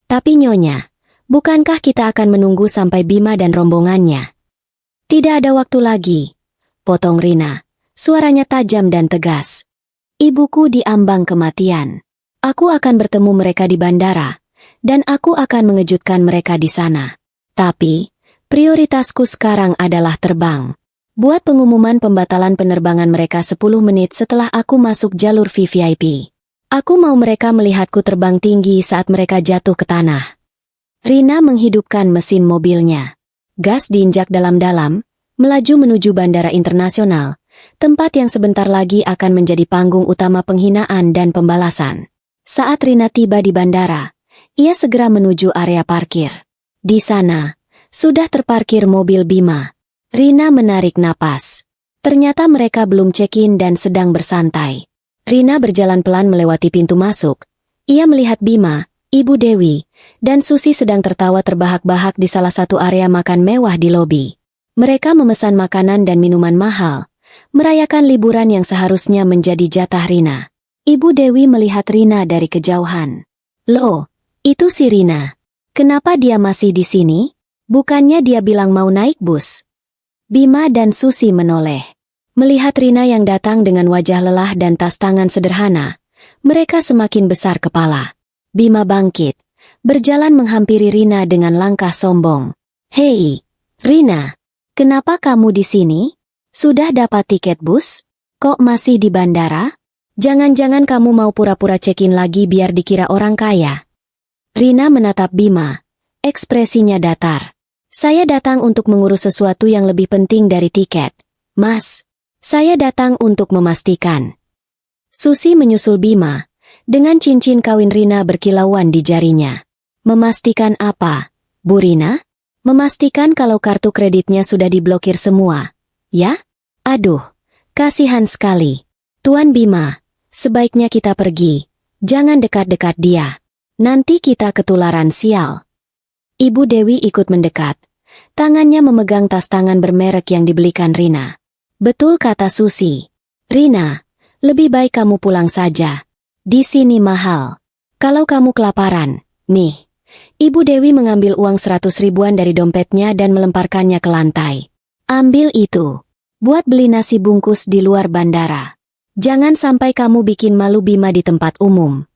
Tapi Nyonya, bukankah kita akan menunggu sampai Bima dan rombongannya? Tidak ada waktu lagi. Potong Rina. Suaranya tajam dan tegas. Ibuku diambang kematian. Aku akan bertemu mereka di bandara, dan aku akan mengejutkan mereka di sana. Tapi, prioritasku sekarang adalah terbang. Buat pengumuman pembatalan penerbangan mereka 10 menit setelah aku masuk jalur VVIP. Aku mau mereka melihatku terbang tinggi saat mereka jatuh ke tanah. Rina menghidupkan mesin mobilnya. Gas diinjak dalam-dalam, melaju menuju bandara internasional, tempat yang sebentar lagi akan menjadi panggung utama penghinaan dan pembalasan. Saat Rina tiba di bandara, ia segera menuju area parkir. Di sana, sudah terparkir mobil Bima. Rina menarik napas. Ternyata mereka belum check-in dan sedang bersantai. Rina berjalan pelan melewati pintu masuk. Ia melihat Bima, Ibu Dewi, dan Susi sedang tertawa terbahak-bahak di salah satu area makan mewah di lobi. Mereka memesan makanan dan minuman mahal, merayakan liburan yang seharusnya menjadi jatah Rina. Ibu Dewi melihat Rina dari kejauhan. Loh, itu si Rina. Kenapa dia masih di sini? Bukannya dia bilang mau naik bus? Bima dan Susi menoleh. Melihat Rina yang datang dengan wajah lelah dan tas tangan sederhana, mereka semakin besar kepala. Bima bangkit, berjalan menghampiri Rina dengan langkah sombong. Hei, Rina, kenapa kamu di sini? Sudah dapat tiket bus? Kok masih di bandara? Jangan-jangan kamu mau pura-pura check-in lagi biar dikira orang kaya. Rina menatap Bima, ekspresinya datar. Saya datang untuk mengurus sesuatu yang lebih penting dari tiket. Mas, saya datang untuk memastikan. Susi menyusul Bima, dengan cincin kawin Rina berkilauan di jarinya. Memastikan apa, Bu Rina? Memastikan kalau kartu kreditnya sudah diblokir semua. Ya? Aduh, kasihan sekali. Tuan Bima, sebaiknya kita pergi. Jangan dekat-dekat dia. Nanti kita ketularan sial. Ibu Dewi ikut mendekat. Tangannya memegang tas tangan bermerek yang dibelikan Rina. Betul kata Susi. Rina, lebih baik kamu pulang saja. Di sini mahal. Kalau kamu kelaparan, nih. Ibu Dewi mengambil uang 100 ribuan dari dompetnya dan melemparkannya ke lantai. Ambil itu. Buat beli nasi bungkus di luar bandara. Jangan sampai kamu bikin malu Bima di tempat umum.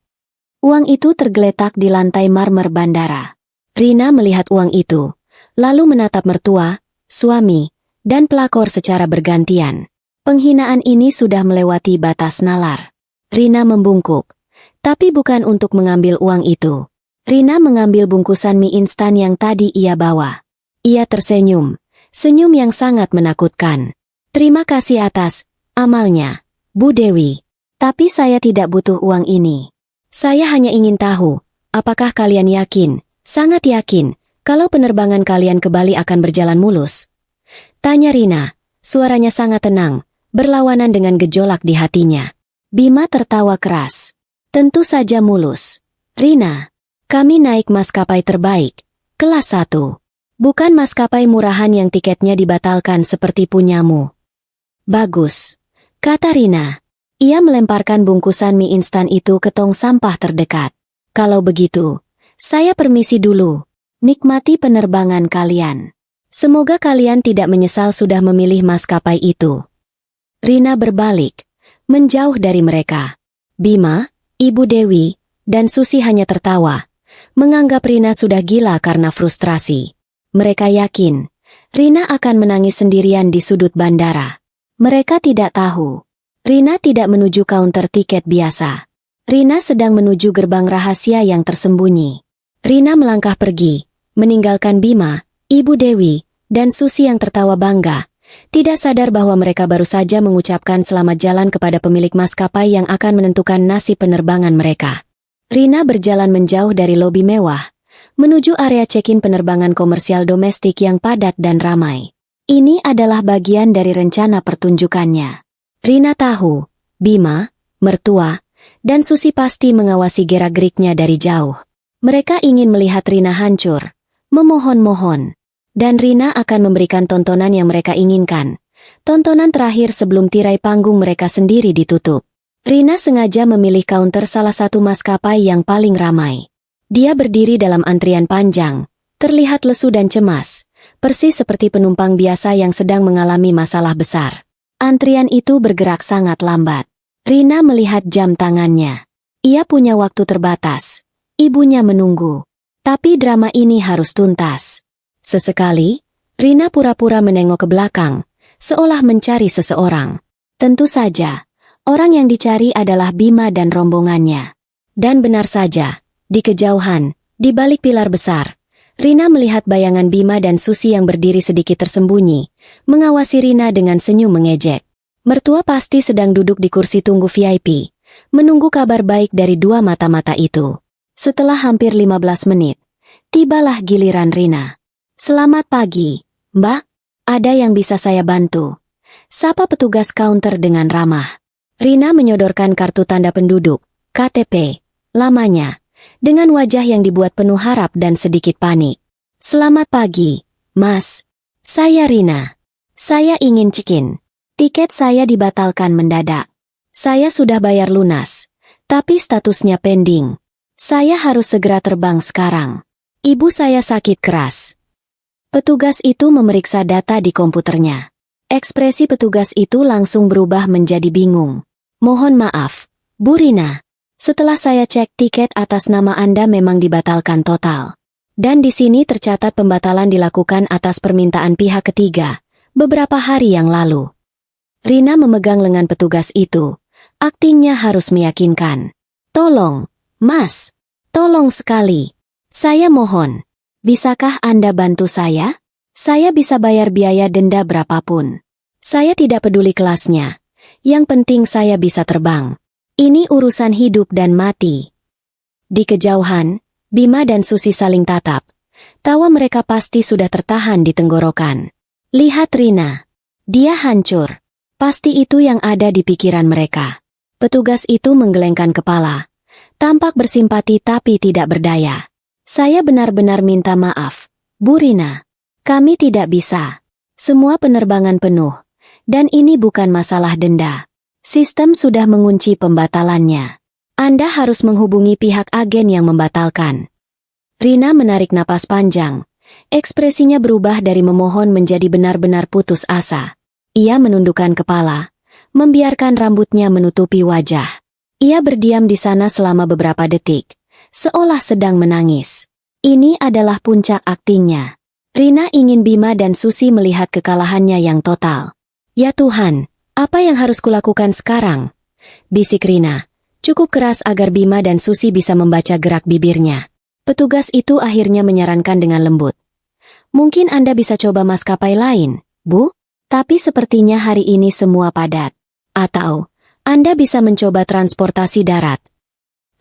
Uang itu tergeletak di lantai marmer bandara. Rina melihat uang itu, lalu menatap mertua, suami, dan pelakor secara bergantian. Penghinaan ini sudah melewati batas nalar. Rina membungkuk, tapi bukan untuk mengambil uang itu. Rina mengambil bungkusan mie instan yang tadi ia bawa. Ia tersenyum, senyum yang sangat menakutkan. Terima kasih atas amalnya, Bu Dewi. Tapi saya tidak butuh uang ini. Saya hanya ingin tahu, apakah kalian yakin, sangat yakin, kalau penerbangan kalian ke Bali akan berjalan mulus? Tanya Rina, suaranya sangat tenang, berlawanan dengan gejolak di hatinya. Bima tertawa keras. Tentu saja mulus. Rina, kami naik maskapai terbaik, kelas 1. Bukan maskapai murahan yang tiketnya dibatalkan seperti punyamu. Bagus, kata Rina. Ia melemparkan bungkusan mie instan itu ke tong sampah terdekat. Kalau begitu, saya permisi dulu. Nikmati penerbangan kalian. Semoga kalian tidak menyesal sudah memilih maskapai itu. Rina berbalik, menjauh dari mereka. Bima, Ibu Dewi, dan Susi hanya tertawa, menganggap Rina sudah gila karena frustrasi. Mereka yakin, Rina akan menangis sendirian di sudut bandara. Mereka tidak tahu, Rina tidak menuju kaunter tiket biasa. Rina sedang menuju gerbang rahasia yang tersembunyi. Rina melangkah pergi, meninggalkan Bima, Ibu Dewi, dan Susi yang tertawa bangga, tidak sadar bahwa mereka baru saja mengucapkan selamat jalan kepada pemilik maskapai yang akan menentukan nasib penerbangan mereka. Rina berjalan menjauh dari lobi mewah, menuju area check-in penerbangan komersial domestik yang padat dan ramai. Ini adalah bagian dari rencana pertunjukannya. Rina tahu, Bima, mertua, dan Susi pasti mengawasi gerak-geriknya dari jauh. Mereka ingin melihat Rina hancur, memohon-mohon. Dan Rina akan memberikan tontonan yang mereka inginkan. Tontonan terakhir sebelum tirai panggung mereka sendiri ditutup. Rina sengaja memilih kaunter salah satu maskapai yang paling ramai. Dia berdiri dalam antrian panjang, terlihat lesu dan cemas, persis seperti penumpang biasa yang sedang mengalami masalah besar. Antrian itu bergerak sangat lambat. Rina melihat jam tangannya. Ia punya waktu terbatas. Ibunya menunggu. Tapi drama ini harus tuntas. Sesekali, Rina pura-pura menengok ke belakang, seolah mencari seseorang. Tentu saja, orang yang dicari adalah Bima dan rombongannya. Dan benar saja, di kejauhan, di balik pilar besar, Rina melihat bayangan Bima dan Susi yang berdiri sedikit tersembunyi, mengawasi Rina dengan senyum mengejek. Mertua pasti sedang duduk di kursi tunggu VIP, menunggu kabar baik dari dua mata-mata itu. Setelah hampir 15 menit, tibalah giliran Rina. Selamat pagi, Mbak. Ada yang bisa saya bantu? Sapa petugas kaunter dengan ramah. Rina menyodorkan kartu tanda penduduk, KTP, lamanya, dengan wajah yang dibuat penuh harap dan sedikit panik. Selamat pagi, Mas. Saya Rina. Saya ingin check-in. Tiket saya dibatalkan mendadak. Saya sudah bayar lunas, tapi statusnya pending. Saya harus segera terbang sekarang. Ibu saya sakit keras. Petugas itu memeriksa data di komputernya. Ekspresi petugas itu langsung berubah menjadi bingung. Mohon maaf, Bu Rina. Setelah saya cek tiket atas nama Anda memang dibatalkan total. Dan di sini tercatat pembatalan dilakukan atas permintaan pihak ketiga, beberapa hari yang lalu. Rina memegang lengan petugas itu. Aktingnya harus meyakinkan. Tolong, Mas. Tolong sekali. Saya mohon. Bisakah Anda bantu saya? Saya bisa bayar biaya denda berapapun. Saya tidak peduli kelasnya. Yang penting saya bisa terbang. Ini urusan hidup dan mati. Di kejauhan, Bima dan Susi saling tatap. Tawa mereka pasti sudah tertahan di tenggorokan. Lihat Rina. Dia hancur. Pasti itu yang ada di pikiran mereka. Petugas itu menggelengkan kepala. Tampak bersimpati tapi tidak berdaya. Saya benar-benar minta maaf, Bu Rina. Kami tidak bisa. Semua penerbangan penuh. Dan ini bukan masalah denda. Sistem sudah mengunci pembatalannya. Anda harus menghubungi pihak agen yang membatalkan. Rina menarik napas panjang. Ekspresinya berubah dari memohon menjadi benar-benar putus asa. Ia menundukkan kepala, membiarkan rambutnya menutupi wajah. Ia berdiam di sana selama beberapa detik, seolah sedang menangis. Ini adalah puncak aktingnya. Rina ingin Bima dan Susi melihat kekalahannya yang total. Ya Tuhan, apa yang harus kulakukan sekarang? Bisik Rina, cukup keras agar Bima dan Susi bisa membaca gerak bibirnya. Petugas itu akhirnya menyarankan dengan lembut. Mungkin Anda bisa coba maskapai lain, Bu? Tapi sepertinya hari ini semua padat. Atau, Anda bisa mencoba transportasi darat.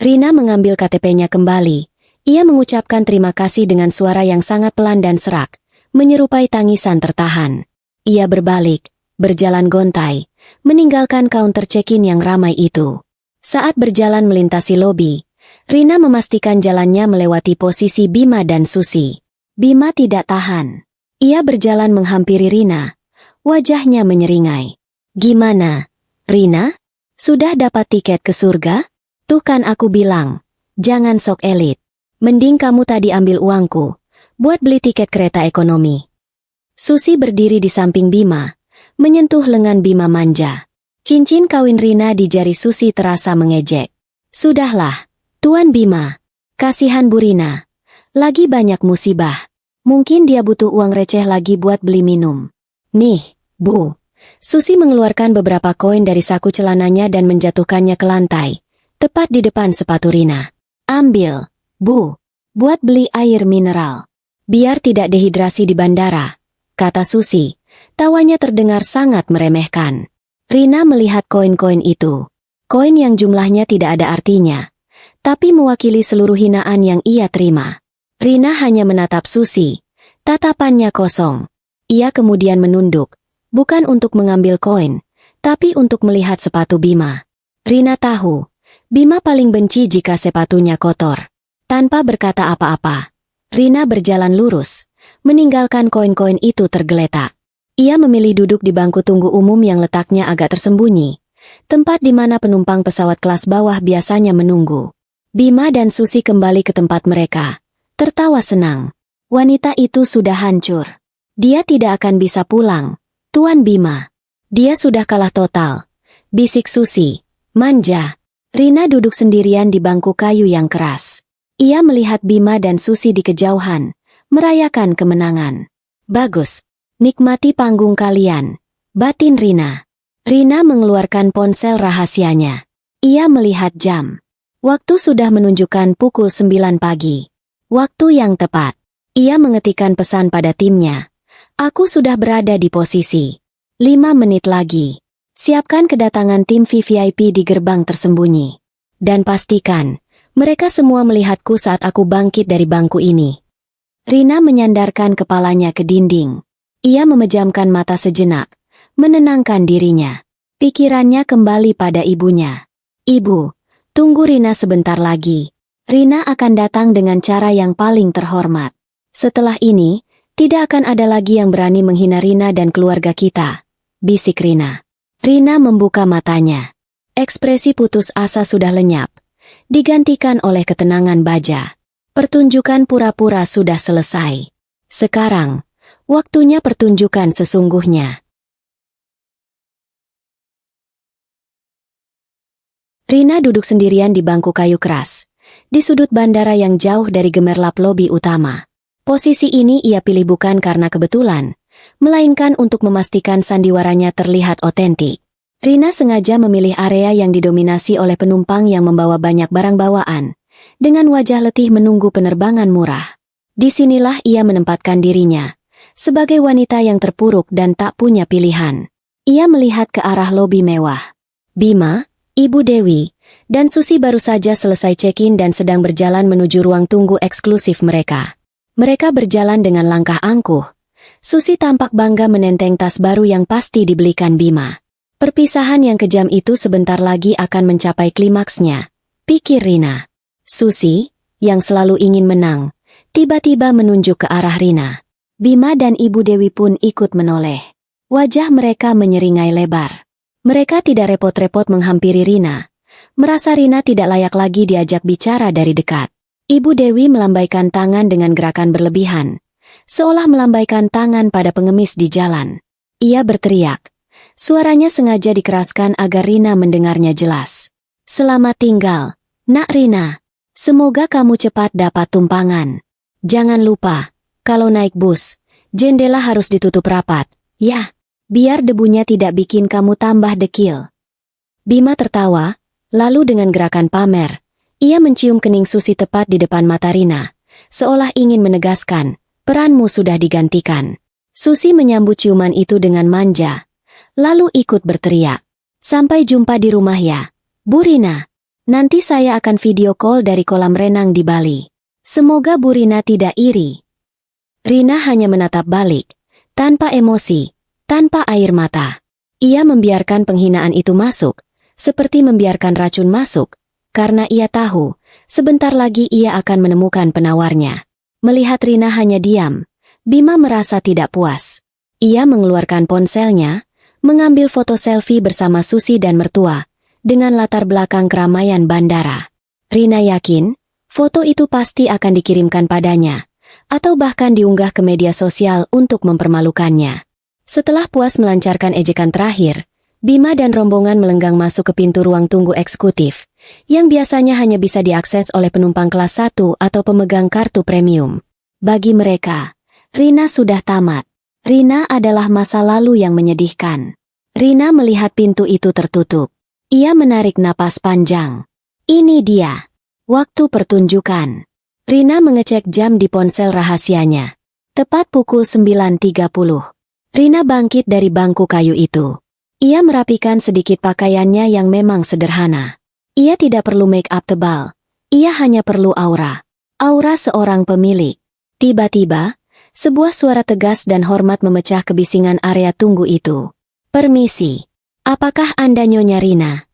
Rina mengambil KTP-nya kembali. Ia mengucapkan terima kasih dengan suara yang sangat pelan dan serak, menyerupai tangisan tertahan. Ia berbalik, berjalan gontai, meninggalkan kaunter check-in yang ramai itu. Saat berjalan melintasi lobi, Rina memastikan jalannya melewati posisi Bima dan Susi. Bima tidak tahan. Ia berjalan menghampiri Rina. Wajahnya menyeringai. Gimana, Rina? Sudah dapat tiket ke surga? Tuh kan aku bilang, jangan sok elit. Mending kamu tadi ambil uangku, buat beli tiket kereta ekonomi. Susi berdiri di samping Bima, menyentuh lengan Bima manja. Cincin kawin Rina di jari Susi terasa mengejek. Sudahlah, Tuan Bima. Kasihan Bu Rina. Lagi banyak musibah. Mungkin dia butuh uang receh lagi buat beli minum. Nih, Bu. Susi mengeluarkan beberapa koin dari saku celananya dan menjatuhkannya ke lantai, tepat di depan sepatu Rina. Ambil, Bu. Buat beli air mineral. Biar tidak dehidrasi di bandara, kata Susi. Tawanya terdengar sangat meremehkan. Rina melihat koin-koin itu. Koin yang jumlahnya tidak ada artinya, tapi mewakili seluruh hinaan yang ia terima. Rina hanya menatap Susi. Tatapannya kosong. Ia kemudian menunduk, bukan untuk mengambil koin, tapi untuk melihat sepatu Bima. Rina tahu, Bima paling benci jika sepatunya kotor. Tanpa berkata apa-apa, Rina berjalan lurus, meninggalkan koin-koin itu tergeletak. Ia memilih duduk di bangku tunggu umum yang letaknya agak tersembunyi, tempat di mana penumpang pesawat kelas bawah biasanya menunggu. Bima dan Susi kembali ke tempat mereka, tertawa senang. Wanita itu sudah hancur. Dia tidak akan bisa pulang, Tuan Bima. Dia sudah kalah total, bisik Susi. Manja. Rina duduk sendirian di bangku kayu yang keras. Ia melihat Bima dan Susi di kejauhan, merayakan kemenangan. Bagus. Nikmati panggung kalian, batin Rina. Rina mengeluarkan ponsel rahasianya. Ia melihat jam. Waktu sudah menunjukkan pukul 9 pagi. Waktu yang tepat. Ia mengetikkan pesan pada timnya. Aku sudah berada di posisi. 5 menit lagi. Siapkan kedatangan tim VVIP di gerbang tersembunyi. Dan pastikan, mereka semua melihatku saat aku bangkit dari bangku ini. Rina menyandarkan kepalanya ke dinding. Ia memejamkan mata sejenak, menenangkan dirinya. Pikirannya kembali pada ibunya. Ibu, tunggu Rina sebentar lagi. Rina akan datang dengan cara yang paling terhormat. Setelah ini, tidak akan ada lagi yang berani menghina Rina dan keluarga kita, bisik Rina. Rina membuka matanya. Ekspresi putus asa sudah lenyap, digantikan oleh ketenangan baja. Pertunjukan pura-pura sudah selesai. Sekarang, waktunya pertunjukan sesungguhnya. Rina duduk sendirian di bangku kayu keras, di sudut bandara yang jauh dari gemerlap lobi utama. Posisi ini ia pilih bukan karena kebetulan, melainkan untuk memastikan sandiwaranya terlihat otentik. Rina sengaja memilih area yang didominasi oleh penumpang yang membawa banyak barang bawaan, dengan wajah letih menunggu penerbangan murah. Disinilah ia menempatkan dirinya, sebagai wanita yang terpuruk dan tak punya pilihan. Ia melihat ke arah lobi mewah. Bima, Ibu Dewi, dan Susi baru saja selesai check-in dan sedang berjalan menuju ruang tunggu eksklusif mereka. Mereka berjalan dengan langkah angkuh. Susi tampak bangga menenteng tas baru yang pasti dibelikan Bima. Perpisahan yang kejam itu sebentar lagi akan mencapai klimaksnya, pikir Rina. Susi, yang selalu ingin menang, tiba-tiba menunjuk ke arah Rina. Bima dan Ibu Dewi pun ikut menoleh. Wajah mereka menyeringai lebar. Mereka tidak repot-repot menghampiri Rina. Merasa Rina tidak layak lagi diajak bicara dari dekat. Ibu Dewi melambaikan tangan dengan gerakan berlebihan, seolah melambaikan tangan pada pengemis di jalan. Ia berteriak. Suaranya sengaja dikeraskan agar Rina mendengarnya jelas. Selamat tinggal, Nak Rina. Semoga kamu cepat dapat tumpangan. Jangan lupa, kalau naik bus, jendela harus ditutup rapat, ya, biar debunya tidak bikin kamu tambah dekil. Bima tertawa, lalu dengan gerakan pamer, ia mencium kening Susi tepat di depan mata Rina, seolah ingin menegaskan, peranmu sudah digantikan. Susi menyambut ciuman itu dengan manja, lalu ikut berteriak. Sampai jumpa di rumah ya, Bu Rina. Nanti saya akan video call dari kolam renang di Bali. Semoga Bu Rina tidak iri. Rina hanya menatap balik, tanpa emosi, tanpa air mata. Ia membiarkan penghinaan itu masuk, seperti membiarkan racun masuk, karena ia tahu, sebentar lagi ia akan menemukan penawarnya. Melihat Rina hanya diam, Bima merasa tidak puas. Ia mengeluarkan ponselnya, mengambil foto selfie bersama Susi dan mertua, dengan latar belakang keramaian bandara. Rina yakin, foto itu pasti akan dikirimkan padanya, atau bahkan diunggah ke media sosial untuk mempermalukannya. Setelah puas melancarkan ejekan terakhir, Bima dan rombongan melenggang masuk ke pintu ruang tunggu eksekutif, yang biasanya hanya bisa diakses oleh penumpang kelas 1 atau pemegang kartu premium. Bagi mereka, Rina sudah tamat. Rina adalah masa lalu yang menyedihkan. Rina melihat pintu itu tertutup. Ia menarik napas panjang. Ini dia. Waktu pertunjukan. Rina mengecek jam di ponsel rahasianya. Tepat pukul 9.30. Rina bangkit dari bangku kayu itu. Ia merapikan sedikit pakaiannya yang memang sederhana. Ia tidak perlu make up tebal. Ia hanya perlu aura. Aura seorang pemilik. Tiba-tiba, sebuah suara tegas dan hormat memecah kebisingan area tunggu itu. Permisi. Apakah Anda Nyonya Rina?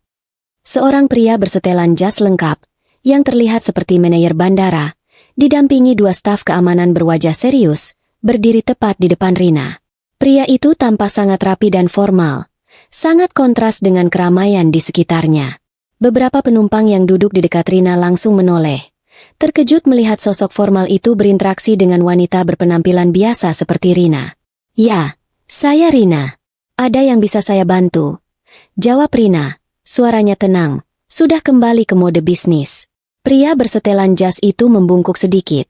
Seorang pria bersetelan jas lengkap, yang terlihat seperti manajer bandara, didampingi dua staf keamanan berwajah serius, berdiri tepat di depan Rina. Pria itu tampak sangat rapi dan formal, sangat kontras dengan keramaian di sekitarnya. Beberapa penumpang yang duduk di dekat Rina langsung menoleh, terkejut melihat sosok formal itu berinteraksi dengan wanita berpenampilan biasa seperti Rina. Ya, saya Rina. Ada yang bisa saya bantu? Jawab Rina, suaranya tenang, sudah kembali ke mode bisnis. Pria bersetelan jas itu membungkuk sedikit,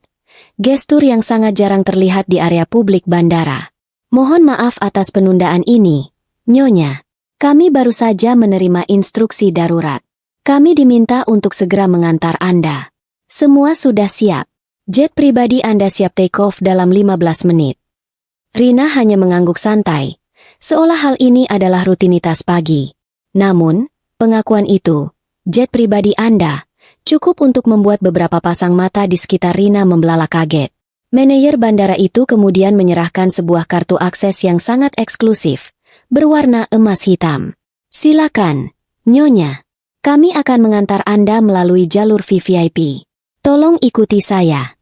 gestur yang sangat jarang terlihat di area publik bandara. Mohon maaf atas penundaan ini, Nyonya. Kami baru saja menerima instruksi darurat. Kami diminta untuk segera mengantar Anda. Semua sudah siap. Jet pribadi Anda siap take off dalam 15 menit. Rina hanya mengangguk santai, seolah hal ini adalah rutinitas pagi. Namun, pengakuan itu, jet pribadi Anda, cukup untuk membuat beberapa pasang mata di sekitar Rina membelalak kaget. Manajer bandara itu kemudian menyerahkan sebuah kartu akses yang sangat eksklusif, berwarna emas hitam. Silakan, Nyonya. Kami akan mengantar Anda melalui jalur VVIP. Tolong ikuti saya.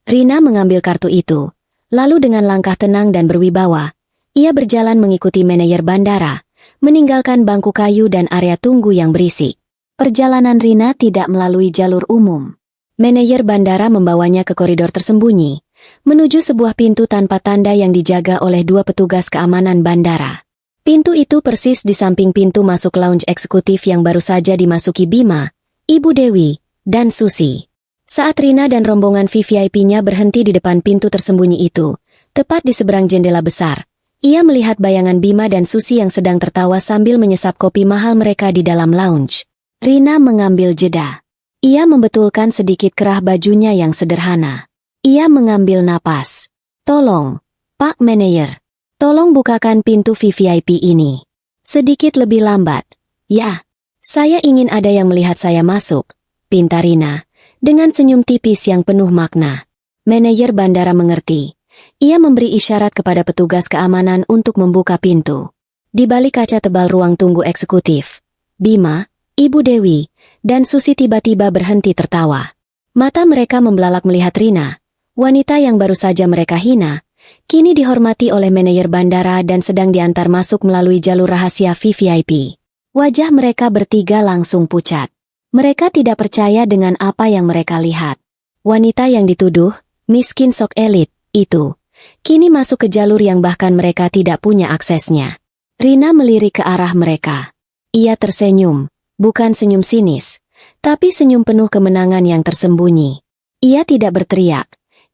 Rina mengambil kartu itu, lalu dengan langkah tenang dan berwibawa, ia berjalan mengikuti manajer bandara, meninggalkan bangku kayu dan area tunggu yang berisik. Perjalanan Rina tidak melalui jalur umum. Manajer bandara membawanya ke koridor tersembunyi, menuju sebuah pintu tanpa tanda yang dijaga oleh dua petugas keamanan bandara. Pintu itu persis di samping pintu masuk lounge eksekutif yang baru saja dimasuki Bima, Ibu Dewi, dan Susi. Saat Rina dan rombongan VVIP-nya berhenti di depan pintu tersembunyi itu, tepat di seberang jendela besar, ia melihat bayangan Bima dan Susi yang sedang tertawa sambil menyesap kopi mahal mereka di dalam lounge. Rina mengambil jeda. Ia membetulkan sedikit kerah bajunya yang sederhana. Ia mengambil napas. Tolong, Pak Manajer. Tolong bukakan pintu VVIP ini. Sedikit lebih lambat. Ya, saya ingin ada yang melihat saya masuk, pinta Rina, dengan senyum tipis yang penuh makna. Manajer bandara mengerti. Ia memberi isyarat kepada petugas keamanan untuk membuka pintu. Di balik kaca tebal ruang tunggu eksekutif, Bima, Ibu Dewi, dan Susi tiba-tiba berhenti tertawa. Mata mereka membelalak melihat Rina, wanita yang baru saja mereka hina, kini dihormati oleh manajer bandara dan sedang diantar masuk melalui jalur rahasia VVIP. Wajah mereka bertiga langsung pucat. Mereka tidak percaya dengan apa yang mereka lihat. Wanita yang dituduh, miskin sok elit, itu, kini masuk ke jalur yang bahkan mereka tidak punya aksesnya. Rina melirik ke arah mereka. Ia tersenyum, bukan senyum sinis, tapi senyum penuh kemenangan yang tersembunyi. Ia tidak berteriak,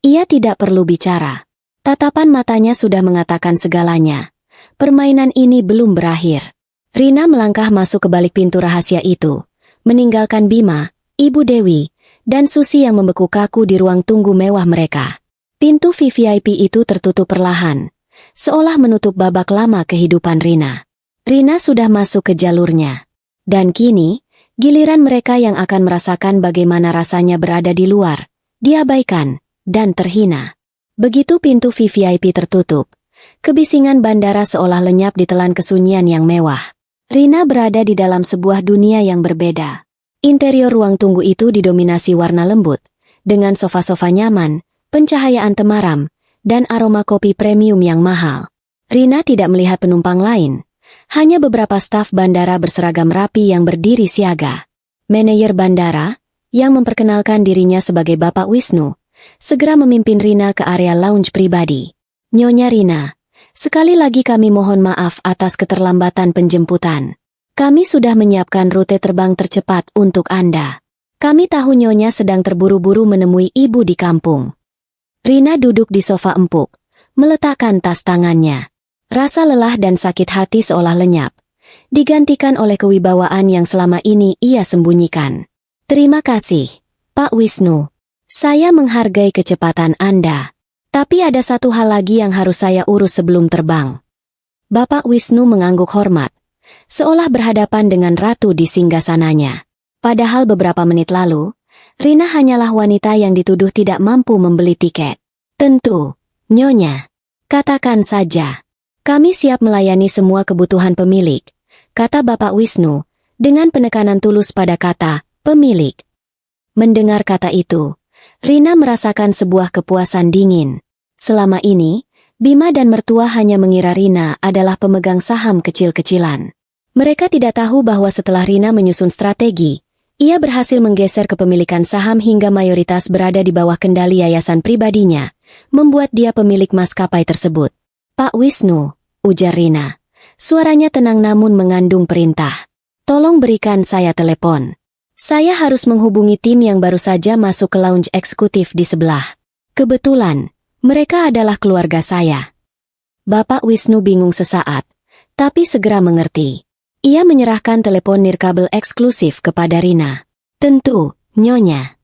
ia tidak perlu bicara. Tatapan matanya sudah mengatakan segalanya. Permainan ini belum berakhir. Rina melangkah masuk ke balik pintu rahasia itu, meninggalkan Bima, Ibu Dewi, dan Susi yang membeku kaku di ruang tunggu mewah mereka. Pintu VVIP itu tertutup perlahan, seolah menutup babak lama kehidupan Rina. Rina sudah masuk ke jalurnya. Dan kini, giliran mereka yang akan merasakan bagaimana rasanya berada di luar, diabaikan, dan terhina. Begitu pintu VVIP tertutup, kebisingan bandara seolah lenyap ditelan kesunyian yang mewah. Rina berada di dalam sebuah dunia yang berbeda. Interior ruang tunggu itu didominasi warna lembut, dengan sofa-sofa nyaman, pencahayaan temaram, dan aroma kopi premium yang mahal. Rina tidak melihat penumpang lain, Hanya beberapa staf bandara berseragam rapi yang berdiri siaga. Manajer bandara, yang memperkenalkan dirinya sebagai Bapak Wisnu, segera memimpin Rina ke area lounge pribadi. Nyonya Rina, sekali lagi kami mohon maaf atas keterlambatan penjemputan. Kami sudah menyiapkan rute terbang tercepat untuk Anda. Kami tahu Nyonya sedang terburu-buru menemui ibu di kampung. Rina duduk di sofa empuk, meletakkan tas tangannya. Rasa lelah dan sakit hati seolah lenyap, digantikan oleh kewibawaan yang selama ini ia sembunyikan. Terima kasih, Pak Wisnu. Saya menghargai kecepatan Anda. Tapi ada satu hal lagi yang harus saya urus sebelum terbang. Bapak Wisnu mengangguk hormat, seolah berhadapan dengan ratu di singgasananya. Padahal beberapa menit lalu, Rina hanyalah wanita yang dituduh tidak mampu membeli tiket. Tentu, Nyonya. Katakan saja. Kami siap melayani semua kebutuhan pemilik, kata Bapak Wisnu, dengan penekanan tulus pada kata, pemilik. Mendengar kata itu, Rina merasakan sebuah kepuasan dingin. Selama ini, Bima dan mertua hanya mengira Rina adalah pemegang saham kecil-kecilan. Mereka tidak tahu bahwa setelah Rina menyusun strategi, ia berhasil menggeser kepemilikan saham hingga mayoritas berada di bawah kendali yayasan pribadinya, membuat dia pemilik maskapai tersebut. Pak Wisnu, ujar Rina. Suaranya tenang namun mengandung perintah. Tolong berikan saya telepon. Saya harus menghubungi tim yang baru saja masuk ke lounge eksekutif di sebelah. Kebetulan, mereka adalah keluarga saya. Bapak Wisnu bingung sesaat, tapi segera mengerti. Ia menyerahkan telepon nirkabel eksklusif kepada Rina. Tentu, Nyonya.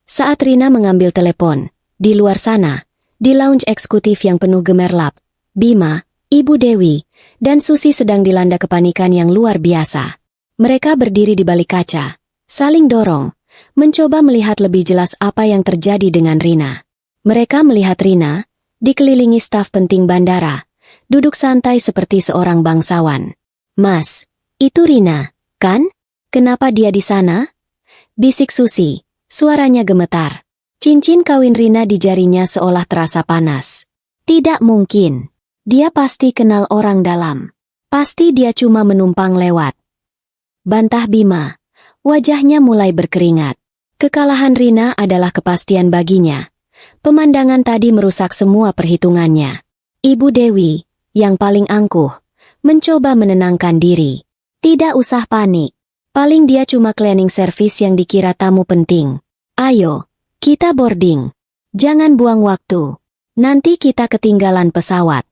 Saat Rina mengambil telepon, di luar sana, di lounge eksekutif yang penuh gemerlap, Bima, Ibu Dewi, dan Susi sedang dilanda kepanikan yang luar biasa. Mereka berdiri di balik kaca, saling dorong, mencoba melihat lebih jelas apa yang terjadi dengan Rina. Mereka melihat Rina, dikelilingi staf penting bandara, duduk santai seperti seorang bangsawan. Mas, itu Rina, kan? Kenapa dia di sana? Bisik Susi, suaranya gemetar. Cincin kawin Rina di jarinya seolah terasa panas. Tidak mungkin. Dia pasti kenal orang dalam. Pasti dia cuma menumpang lewat. Bantah Bima. Wajahnya mulai berkeringat. Kekalahan Rina adalah kepastian baginya. Pemandangan tadi merusak semua perhitungannya. Ibu Dewi, yang paling angkuh, mencoba menenangkan diri. Tidak usah panik. Paling dia cuma cleaning service yang dikira tamu penting. Ayo, kita boarding. Jangan buang waktu. Nanti kita ketinggalan pesawat.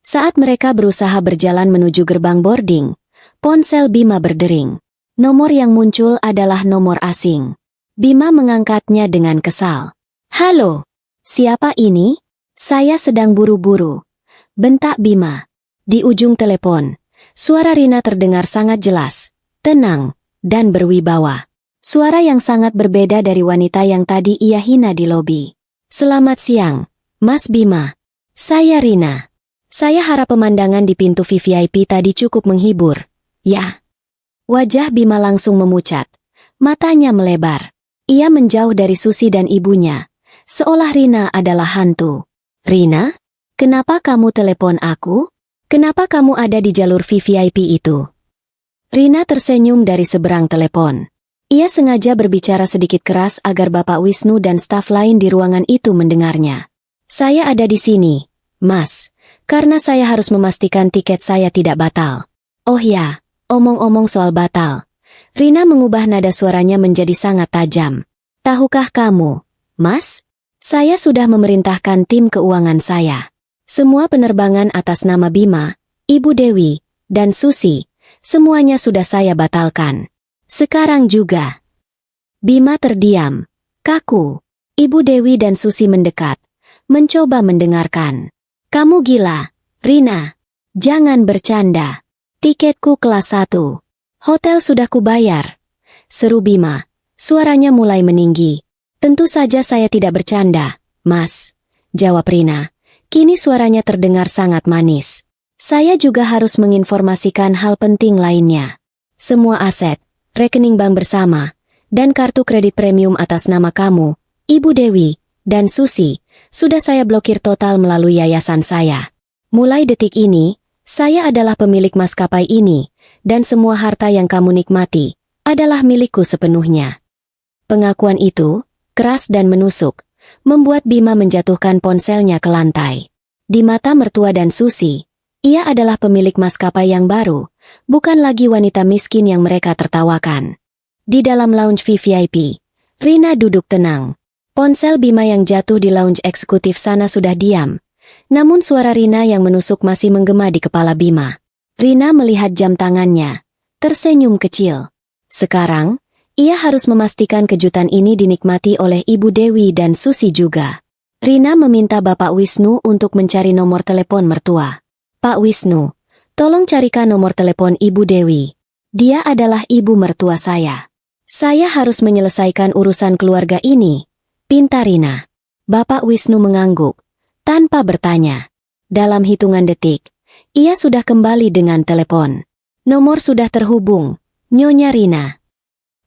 Saat mereka berusaha berjalan menuju gerbang boarding, ponsel Bima berdering. Nomor yang muncul adalah nomor asing. Bima mengangkatnya dengan kesal. Halo, siapa ini? Saya sedang buru-buru. Bentak Bima. Di ujung telepon, suara Rina terdengar sangat jelas, tenang, dan berwibawa. Suara yang sangat berbeda dari wanita yang tadi ia hina di lobi. Selamat siang, Mas Bima. Saya Rina. Saya harap pemandangan di pintu VVIP tadi cukup menghibur. Ya. Wajah Bima langsung memucat. Matanya melebar. Ia menjauh dari Susi dan ibunya, seolah Rina adalah hantu. Rina? Kenapa kamu telepon aku? Kenapa kamu ada di jalur VVIP itu? Rina tersenyum dari seberang telepon. Ia sengaja berbicara sedikit keras agar Bapak Wisnu dan staf lain di ruangan itu mendengarnya. Saya ada di sini, Mas, karena saya harus memastikan tiket saya tidak batal. Oh ya, omong-omong soal batal. Rina mengubah nada suaranya menjadi sangat tajam. Tahukah kamu, Mas? Saya sudah memerintahkan tim keuangan saya. Semua penerbangan atas nama Bima, Ibu Dewi, dan Susi, semuanya sudah saya batalkan. Sekarang juga. Bima terdiam, kaku. Ibu Dewi dan Susi mendekat, mencoba mendengarkan. Kamu gila, Rina. Jangan bercanda. Tiketku kelas 1. Hotel sudah kubayar. Seru Bima. Suaranya mulai meninggi. Tentu saja saya tidak bercanda, Mas. Jawab Rina. Kini suaranya terdengar sangat manis. Saya juga harus menginformasikan hal penting lainnya. Semua aset, rekening bank bersama, dan kartu kredit premium atas nama kamu, Ibu Dewi, dan Susi, sudah saya blokir total melalui yayasan saya. Mulai detik ini, Saya adalah pemilik maskapai ini, dan semua harta yang kamu nikmati adalah milikku sepenuhnya. Pengakuan itu, keras dan menusuk, membuat Bima menjatuhkan ponselnya ke lantai. Di mata mertua dan Susi, ia adalah pemilik maskapai yang baru, bukan lagi wanita miskin yang mereka tertawakan. Di dalam lounge VVIP, Rina duduk tenang. Ponsel Bima yang jatuh di lounge eksekutif sana sudah diam. Namun suara Rina yang menusuk masih menggema di kepala Bima. Rina melihat jam tangannya, tersenyum kecil. Sekarang, ia harus memastikan kejutan ini dinikmati oleh Ibu Dewi dan Susi juga. Rina meminta Bapak Wisnu untuk mencari nomor telepon mertua. Pak Wisnu, tolong carikan nomor telepon Ibu Dewi. Dia adalah ibu mertua saya. Saya harus menyelesaikan urusan keluarga ini, pinta Rina. Bapak Wisnu mengangguk, tanpa bertanya. Dalam hitungan detik, ia sudah kembali dengan telepon. Nomor sudah terhubung, Nyonya Rina.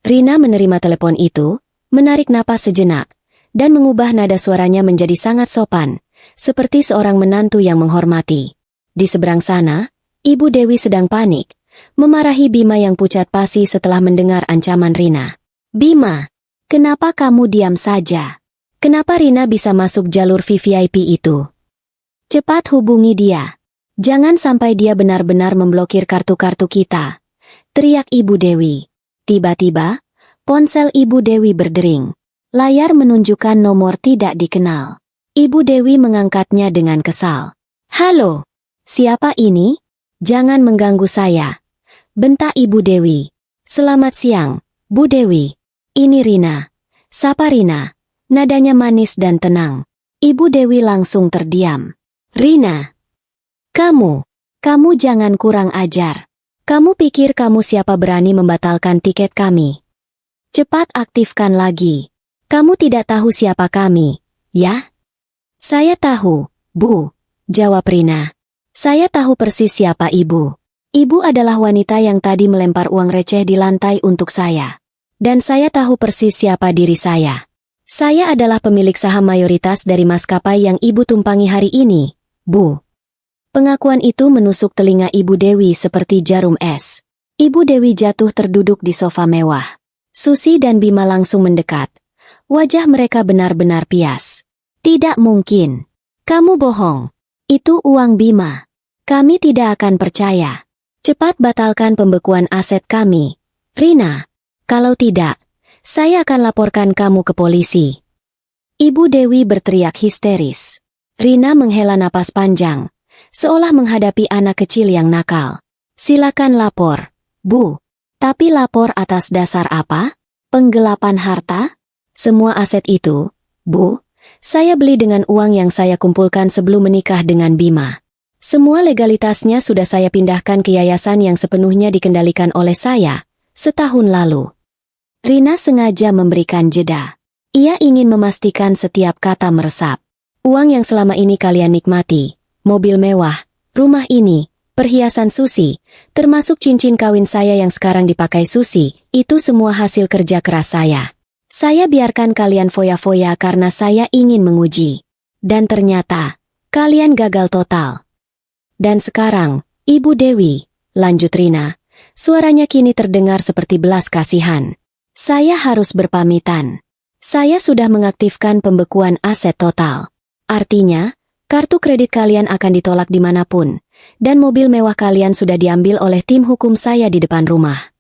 Rina menerima telepon itu, menarik napas sejenak, dan mengubah nada suaranya menjadi sangat sopan, seperti seorang menantu yang menghormati. Di seberang sana, Ibu Dewi sedang panik, memarahi Bima yang pucat pasi setelah mendengar ancaman Rina. Bima, kenapa kamu diam saja? Kenapa Rina bisa masuk jalur VVIP itu? Cepat hubungi dia. Jangan sampai dia benar-benar memblokir kartu-kartu kita, teriak Ibu Dewi. Tiba-tiba, ponsel Ibu Dewi berdering. Layar menunjukkan nomor tidak dikenal. Ibu Dewi mengangkatnya dengan kesal. Halo, siapa ini? Jangan mengganggu saya, bentak Ibu Dewi. Selamat siang, Bu Dewi. Ini Rina. Sapa Rina. Nadanya manis dan tenang. Ibu Dewi langsung terdiam. Rina, kamu jangan kurang ajar. Kamu pikir kamu siapa berani membatalkan tiket kami? Cepat aktifkan lagi. Kamu tidak tahu siapa kami, ya? Saya tahu, Bu, jawab Rina. Saya tahu persis siapa Ibu. Ibu adalah wanita yang tadi melempar uang receh di lantai untuk saya. Dan saya tahu persis siapa diri saya. Saya adalah pemilik saham mayoritas dari maskapai yang Ibu tumpangi hari ini, Bu. Pengakuan itu menusuk telinga Ibu Dewi seperti jarum es. Ibu Dewi jatuh terduduk di sofa mewah. Susi dan Bima langsung mendekat. Wajah mereka benar-benar pias. Tidak mungkin. Kamu bohong. Itu uang Bima. Kami tidak akan percaya. Cepat batalkan pembekuan aset kami, Rina. Kalau tidak, saya akan laporkan kamu ke polisi. Ibu Dewi berteriak histeris. Rina menghela napas panjang, seolah menghadapi anak kecil yang nakal. Silakan lapor, Bu. Tapi lapor atas dasar apa? Penggelapan harta? Semua aset itu, Bu, saya beli dengan uang yang saya kumpulkan sebelum menikah dengan Bima. Semua legalitasnya sudah saya pindahkan ke yayasan yang sepenuhnya dikendalikan oleh saya, setahun lalu. Rina sengaja memberikan jeda. Ia ingin memastikan setiap kata meresap. Uang yang selama ini kalian nikmati, mobil mewah, rumah ini, perhiasan Susi, termasuk cincin kawin saya yang sekarang dipakai Susi, itu semua hasil kerja keras saya. Saya biarkan kalian foya-foya karena saya ingin menguji. Dan ternyata, kalian gagal total. Dan sekarang, Ibu Dewi, lanjut Rina, suaranya kini terdengar seperti belas kasihan. Saya harus berpamitan. Saya sudah mengaktifkan pembekuan aset total. Artinya, kartu kredit kalian akan ditolak dimanapun, dan mobil mewah kalian sudah diambil oleh tim hukum saya di depan rumah.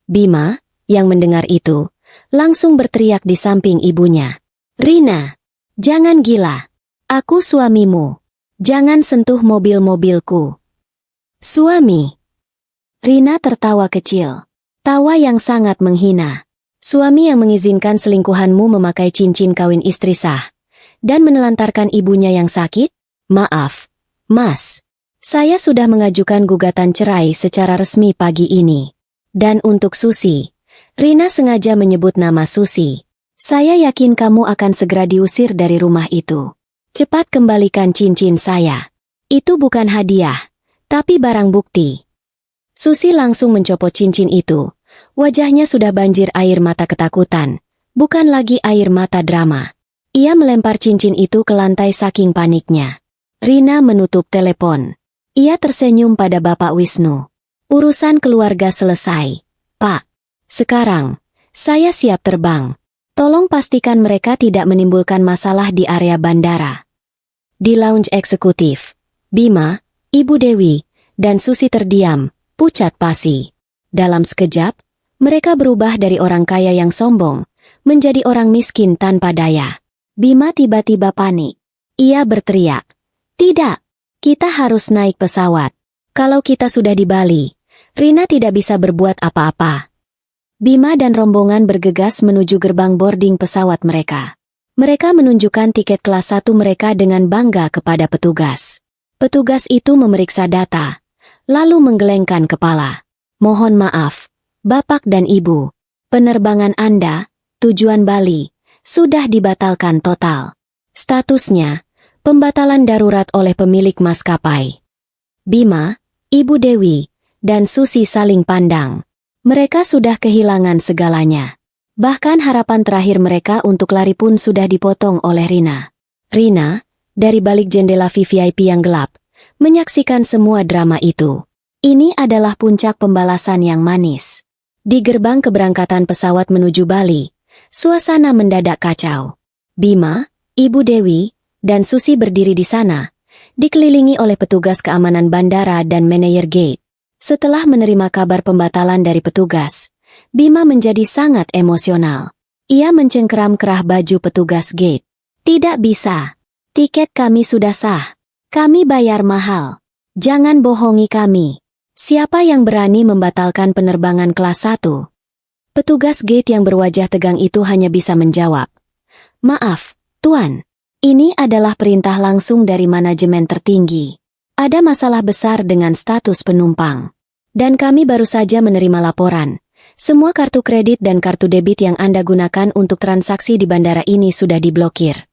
Bima, yang mendengar itu, langsung berteriak di samping ibunya. Rina, jangan gila. Aku suamimu. Jangan sentuh mobil-mobilku. Suami. Rina tertawa kecil. Tawa yang sangat menghina. Suami yang mengizinkan selingkuhanmu memakai cincin kawin istri sah, dan menelantarkan ibunya yang sakit? Maaf, Mas. Saya sudah mengajukan gugatan cerai secara resmi pagi ini. Dan untuk Susi, Rina sengaja menyebut nama Susi. Saya yakin kamu akan segera diusir dari rumah itu. Cepat kembalikan cincin saya. Itu bukan hadiah, tapi barang bukti. Susi langsung mencopot cincin itu. Wajahnya sudah banjir air mata ketakutan, bukan lagi air mata drama. Ia melempar cincin itu ke lantai saking paniknya. Rina menutup telepon. Ia tersenyum pada Bapak Wisnu. Urusan keluarga selesai, Pak. Sekarang, saya siap terbang. Tolong pastikan mereka tidak menimbulkan masalah di area bandara. Di lounge eksekutif, Bima, Ibu Dewi, dan Susi terdiam, pucat pasi. Dalam sekejap, mereka berubah dari orang kaya yang sombong, menjadi orang miskin tanpa daya. Bima tiba-tiba panik. Ia berteriak, "Tidak, kita harus naik pesawat. Kalau kita sudah di Bali, Rina tidak bisa berbuat apa-apa." Bima dan rombongan bergegas menuju gerbang boarding pesawat mereka. Mereka menunjukkan tiket kelas 1 mereka dengan bangga kepada petugas. Petugas itu memeriksa data, lalu menggelengkan kepala. "Mohon maaf, Bapak dan Ibu. Penerbangan Anda, tujuan Bali, sudah dibatalkan total. Statusnya, pembatalan darurat oleh pemilik maskapai." Bima, Ibu Dewi, dan Susi saling pandang. Mereka sudah kehilangan segalanya. Bahkan harapan terakhir mereka untuk lari pun sudah dipotong oleh Rina. Rina, dari balik jendela VVIP yang gelap, menyaksikan semua drama itu. Ini adalah puncak pembalasan yang manis. Di gerbang keberangkatan pesawat menuju Bali, suasana mendadak kacau. Bima, Ibu Dewi, dan Susi berdiri di sana, dikelilingi oleh petugas keamanan bandara dan manajer gate. Setelah menerima kabar pembatalan dari petugas, Bima menjadi sangat emosional. Ia mencengkeram kerah baju petugas gate. "Tidak bisa. Tiket kami sudah sah. Kami bayar mahal. Jangan bohongi kami. Siapa yang berani membatalkan penerbangan kelas 1? Petugas gate yang berwajah tegang itu hanya bisa menjawab, "Maaf, Tuan. Ini adalah perintah langsung dari manajemen tertinggi. Ada masalah besar dengan status penumpang. Dan kami baru saja menerima laporan. Semua kartu kredit dan kartu debit yang Anda gunakan untuk transaksi di bandara ini sudah diblokir."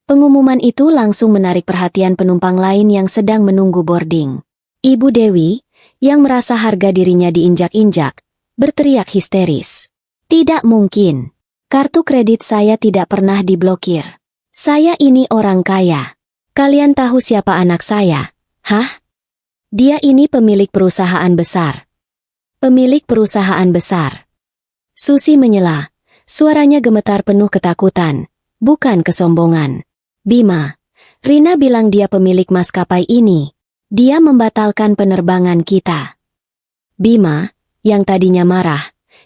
Pengumuman itu langsung menarik perhatian penumpang lain yang sedang menunggu boarding. Ibu Dewi, yang merasa harga dirinya diinjak-injak, berteriak histeris. "Tidak mungkin. Kartu kredit saya tidak pernah diblokir. Saya ini orang kaya. Kalian tahu siapa anak saya? Hah? Dia ini pemilik perusahaan besar. Pemilik perusahaan besar." Susi menyela. Suaranya gemetar penuh ketakutan, bukan kesombongan. "Bima, Rina bilang dia pemilik maskapai ini. Dia membatalkan penerbangan kita." Bima, yang tadinya marah,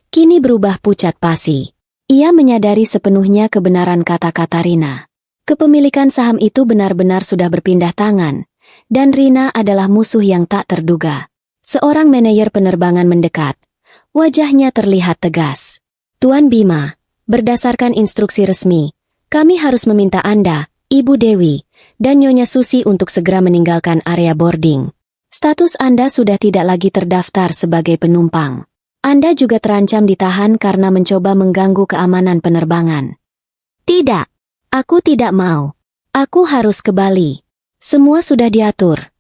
kini berubah pucat pasi. Ia menyadari sepenuhnya kebenaran kata-kata Rina. Kepemilikan saham itu benar-benar sudah berpindah tangan, dan Rina adalah musuh yang tak terduga. Seorang manajer penerbangan mendekat. Wajahnya terlihat tegas. "Tuan Bima, berdasarkan instruksi resmi, kami harus meminta Anda, Ibu Dewi, dan Nyonya Susi untuk segera meninggalkan area boarding. Status Anda sudah tidak lagi terdaftar sebagai penumpang. Anda juga terancam ditahan karena mencoba mengganggu keamanan penerbangan." "Tidak. Aku tidak mau. Aku harus ke Bali. Semua sudah diatur,"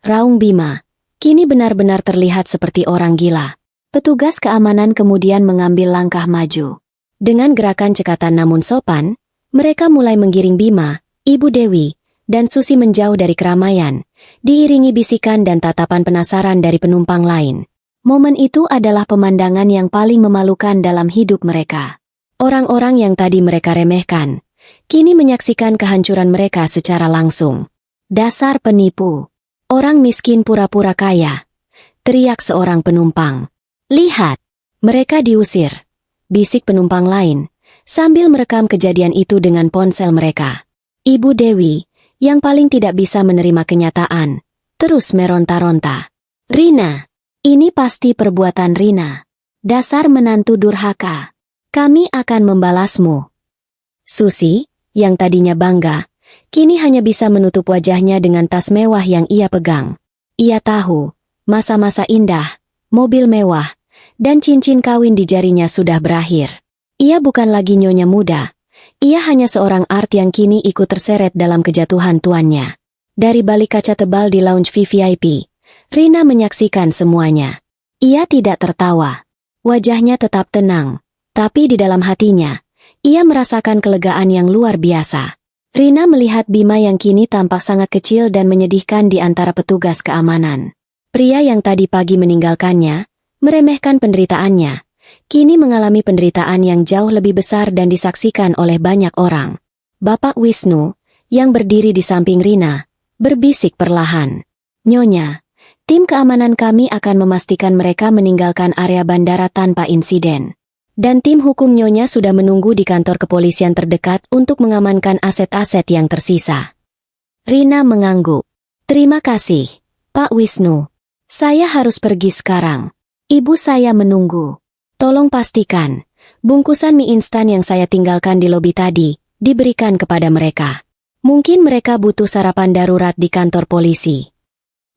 raung Bima. Kini benar-benar terlihat seperti orang gila. Petugas keamanan kemudian mengambil langkah maju. Dengan gerakan cekatan namun sopan, mereka mulai menggiring Bima, Ibu Dewi, dan Susi menjauh dari keramaian, diiringi bisikan dan tatapan penasaran dari penumpang lain. Momen itu adalah pemandangan yang paling memalukan dalam hidup mereka. Orang-orang yang tadi mereka remehkan, kini menyaksikan kehancuran mereka secara langsung. "Dasar penipu. Orang miskin pura-pura kaya," teriak seorang penumpang. "Lihat, mereka diusir," bisik penumpang lain, sambil merekam kejadian itu dengan ponsel mereka. Ibu Dewi, yang paling tidak bisa menerima kenyataan, terus meronta-ronta. "Rina, ini pasti perbuatan Rina. Dasar menantu durhaka. Kami akan membalasmu." Susi, yang tadinya bangga, kini hanya bisa menutup wajahnya dengan tas mewah yang ia pegang. Ia tahu, masa-masa indah, mobil mewah, dan cincin kawin di jarinya sudah berakhir. Ia bukan lagi nyonya muda. Ia hanya seorang art yang kini ikut terseret dalam kejatuhan tuannya. Dari balik kaca tebal di lounge VVIP, Rina menyaksikan semuanya. Ia tidak tertawa. Wajahnya tetap tenang, tapi di dalam hatinya, ia merasakan kelegaan yang luar biasa. Rina melihat Bima yang kini tampak sangat kecil dan menyedihkan di antara petugas keamanan. Pria yang tadi pagi meninggalkannya, meremehkan penderitaannya, kini mengalami penderitaan yang jauh lebih besar dan disaksikan oleh banyak orang. Bapak Wisnu, yang berdiri di samping Rina, berbisik perlahan. "Nyonya, tim keamanan kami akan memastikan mereka meninggalkan area bandara tanpa insiden. Dan tim hukum Nyonya sudah menunggu di kantor kepolisian terdekat untuk mengamankan aset-aset yang tersisa." Rina mengangguk. "Terima kasih, Pak Wisnu. Saya harus pergi sekarang. Ibu saya menunggu. Tolong pastikan, bungkusan mie instan yang saya tinggalkan di lobi tadi, diberikan kepada mereka. Mungkin mereka butuh sarapan darurat di kantor polisi."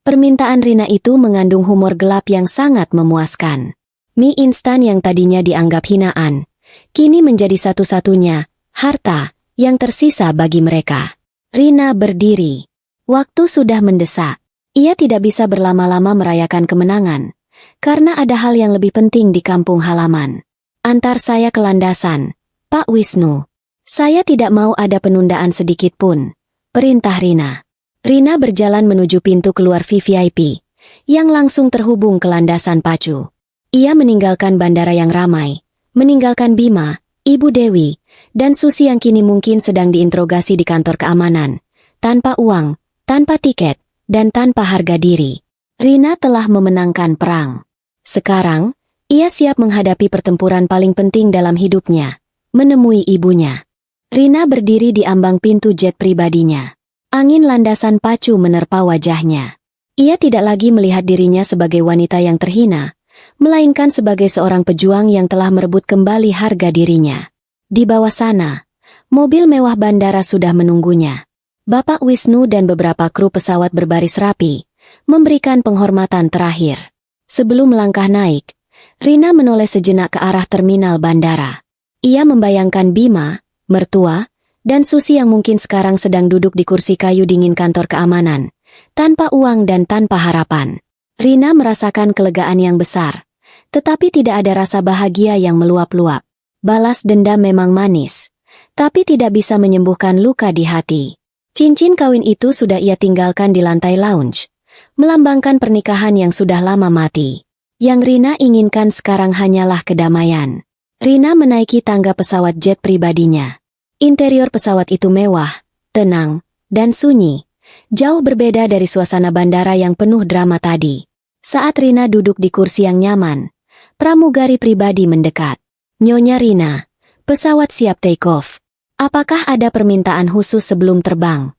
Permintaan Rina itu mengandung humor gelap yang sangat memuaskan. Mie instan yang tadinya dianggap hinaan, kini menjadi satu-satunya harta yang tersisa bagi mereka. Rina berdiri. Waktu sudah mendesak. Ia tidak bisa berlama-lama merayakan kemenangan, karena ada hal yang lebih penting di kampung halaman. "Antar saya ke landasan, Pak Wisnu. Saya tidak mau ada penundaan sedikit pun," perintah Rina. Rina berjalan menuju pintu keluar VVIP, yang langsung terhubung ke landasan pacu. Ia meninggalkan bandara yang ramai, meninggalkan Bima, Ibu Dewi, dan Susi yang kini mungkin sedang diinterogasi di kantor keamanan, tanpa uang, tanpa tiket, dan tanpa harga diri. Rina telah memenangkan perang. Sekarang, ia siap menghadapi pertempuran paling penting dalam hidupnya, menemui ibunya. Rina berdiri di ambang pintu jet pribadinya. Angin landasan pacu menerpa wajahnya. Ia tidak lagi melihat dirinya sebagai wanita yang terhina, melainkan sebagai seorang pejuang yang telah merebut kembali harga dirinya. Di bawah sana, mobil mewah bandara sudah menunggunya. Bapak Wisnu dan beberapa kru pesawat berbaris rapi, memberikan penghormatan terakhir. Sebelum melangkah naik, Rina menoleh sejenak ke arah terminal bandara. Ia membayangkan Bima, mertua, dan Susi yang mungkin sekarang sedang duduk di kursi kayu dingin kantor keamanan, tanpa uang dan tanpa harapan. Rina merasakan kelegaan yang besar, tetapi tidak ada rasa bahagia yang meluap-luap. Balas dendam memang manis, tapi tidak bisa menyembuhkan luka di hati. Cincin kawin itu sudah ia tinggalkan di lantai lounge, melambangkan pernikahan yang sudah lama mati. Yang Rina inginkan sekarang hanyalah kedamaian. Rina menaiki tangga pesawat jet pribadinya. Interior pesawat itu mewah, tenang, dan sunyi, jauh berbeda dari suasana bandara yang penuh drama tadi. Saat Rina duduk di kursi yang nyaman, pramugari pribadi mendekat. "Nyonya Rina, pesawat siap take off. Apakah ada permintaan khusus sebelum terbang?"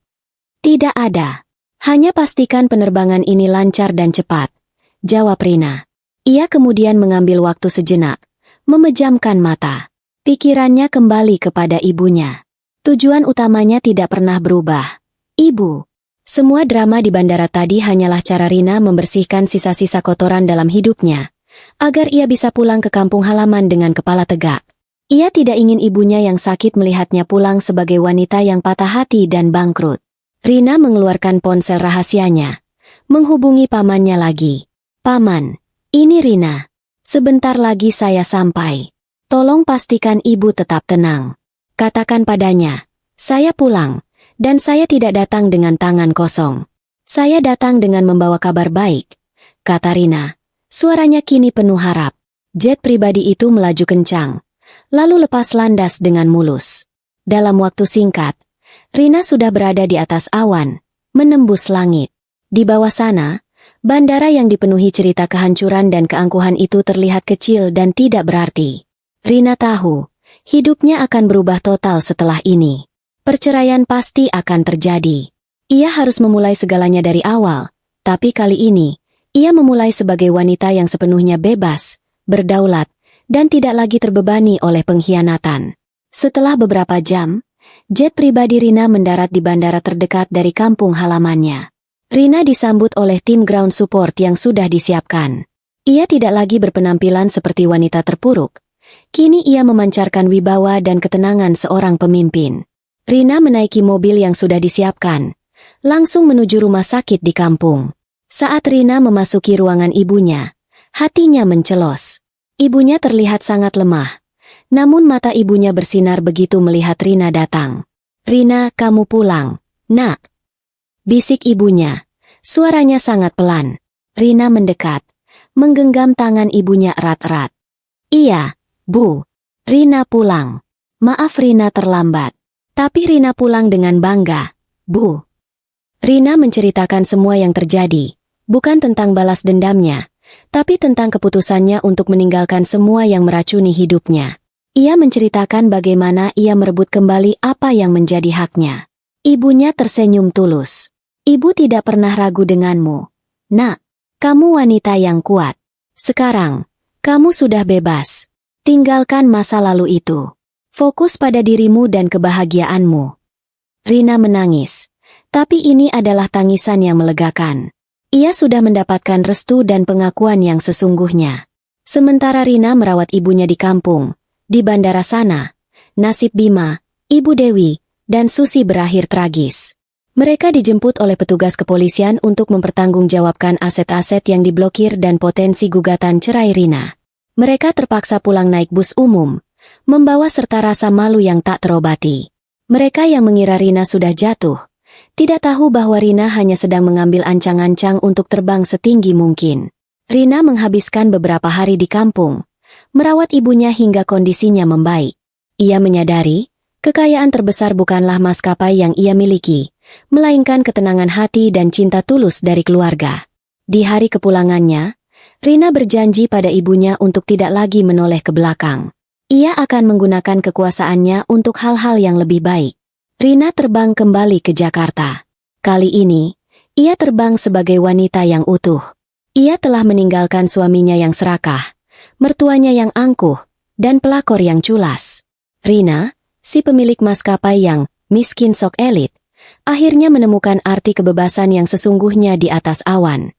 "Tidak ada. Hanya pastikan penerbangan ini lancar dan cepat," jawab Rina. Ia kemudian mengambil waktu sejenak, memejamkan mata. Pikirannya kembali kepada ibunya. Tujuan utamanya tidak pernah berubah. Ibu. Semua drama di bandara tadi hanyalah cara Rina membersihkan sisa-sisa kotoran dalam hidupnya, agar ia bisa pulang ke kampung halaman dengan kepala tegak. Ia tidak ingin ibunya yang sakit melihatnya pulang sebagai wanita yang patah hati dan bangkrut. Rina mengeluarkan ponsel rahasianya, menghubungi pamannya lagi. "Paman, ini Rina. Sebentar lagi saya sampai. Tolong pastikan ibu tetap tenang. Katakan padanya, saya pulang. Dan saya tidak datang dengan tangan kosong. Saya datang dengan membawa kabar baik," kata Rina. Suaranya kini penuh harap. Jet pribadi itu melaju kencang, lalu lepas landas dengan mulus. Dalam waktu singkat, Rina sudah berada di atas awan, menembus langit. Di bawah sana, bandara yang dipenuhi cerita kehancuran dan keangkuhan itu terlihat kecil dan tidak berarti. Rina tahu, hidupnya akan berubah total setelah ini. Perceraian pasti akan terjadi. Ia harus memulai segalanya dari awal, tapi kali ini, ia memulai sebagai wanita yang sepenuhnya bebas, berdaulat, dan tidak lagi terbebani oleh pengkhianatan. Setelah beberapa jam, jet pribadi Rina mendarat di bandara terdekat dari kampung halamannya. Rina disambut oleh tim ground support yang sudah disiapkan. Ia tidak lagi berpenampilan seperti wanita terpuruk. Kini ia memancarkan wibawa dan ketenangan seorang pemimpin. Rina menaiki mobil yang sudah disiapkan, langsung menuju rumah sakit di kampung. Saat Rina memasuki ruangan ibunya, hatinya mencelos. Ibunya terlihat sangat lemah, namun mata ibunya bersinar begitu melihat Rina datang. Rina, kamu pulang, nak. Bisik ibunya. Suaranya sangat pelan. Rina mendekat, menggenggam tangan ibunya erat-erat. Iya, Bu. Rina pulang. Maaf Rina terlambat. Tapi Rina pulang dengan bangga, Bu. Rina menceritakan semua yang terjadi, bukan tentang balas dendamnya, tapi tentang keputusannya untuk meninggalkan semua yang meracuni hidupnya. Ia menceritakan bagaimana ia merebut kembali apa yang menjadi haknya. Ibunya tersenyum tulus. Ibu tidak pernah ragu denganmu. Nak, kamu wanita yang kuat. Sekarang, kamu sudah bebas. Tinggalkan masa lalu itu. Fokus pada dirimu dan kebahagiaanmu. Rina menangis. Tapi ini adalah tangisan yang melegakan. Ia sudah mendapatkan restu dan pengakuan yang sesungguhnya. Sementara Rina merawat ibunya di kampung, di bandara sana, nasib Bima, Ibu Dewi, dan Susi berakhir tragis. Mereka dijemput oleh petugas kepolisian untuk mempertanggungjawabkan aset-aset yang diblokir dan potensi gugatan cerai Rina. Mereka terpaksa pulang naik bus umum, membawa serta rasa malu yang tak terobati. Mereka yang mengira Rina sudah jatuh, tidak tahu bahwa Rina hanya sedang mengambil ancang-ancang untuk terbang setinggi mungkin. Rina menghabiskan beberapa hari di kampung, merawat ibunya hingga kondisinya membaik. Ia menyadari, kekayaan terbesar bukanlah maskapai yang ia miliki, melainkan ketenangan hati dan cinta tulus dari keluarga. Di hari kepulangannya, Rina berjanji pada ibunya untuk tidak lagi menoleh ke belakang. Ia akan menggunakan kekuasaannya untuk hal-hal yang lebih baik. Rina terbang kembali ke Jakarta. Kali ini, ia terbang sebagai wanita yang utuh. Ia telah meninggalkan suaminya yang serakah, mertuanya yang angkuh, dan pelakor yang culas. Rina, si pemilik maskapai yang miskin sok elit, akhirnya menemukan arti kebebasan yang sesungguhnya di atas awan.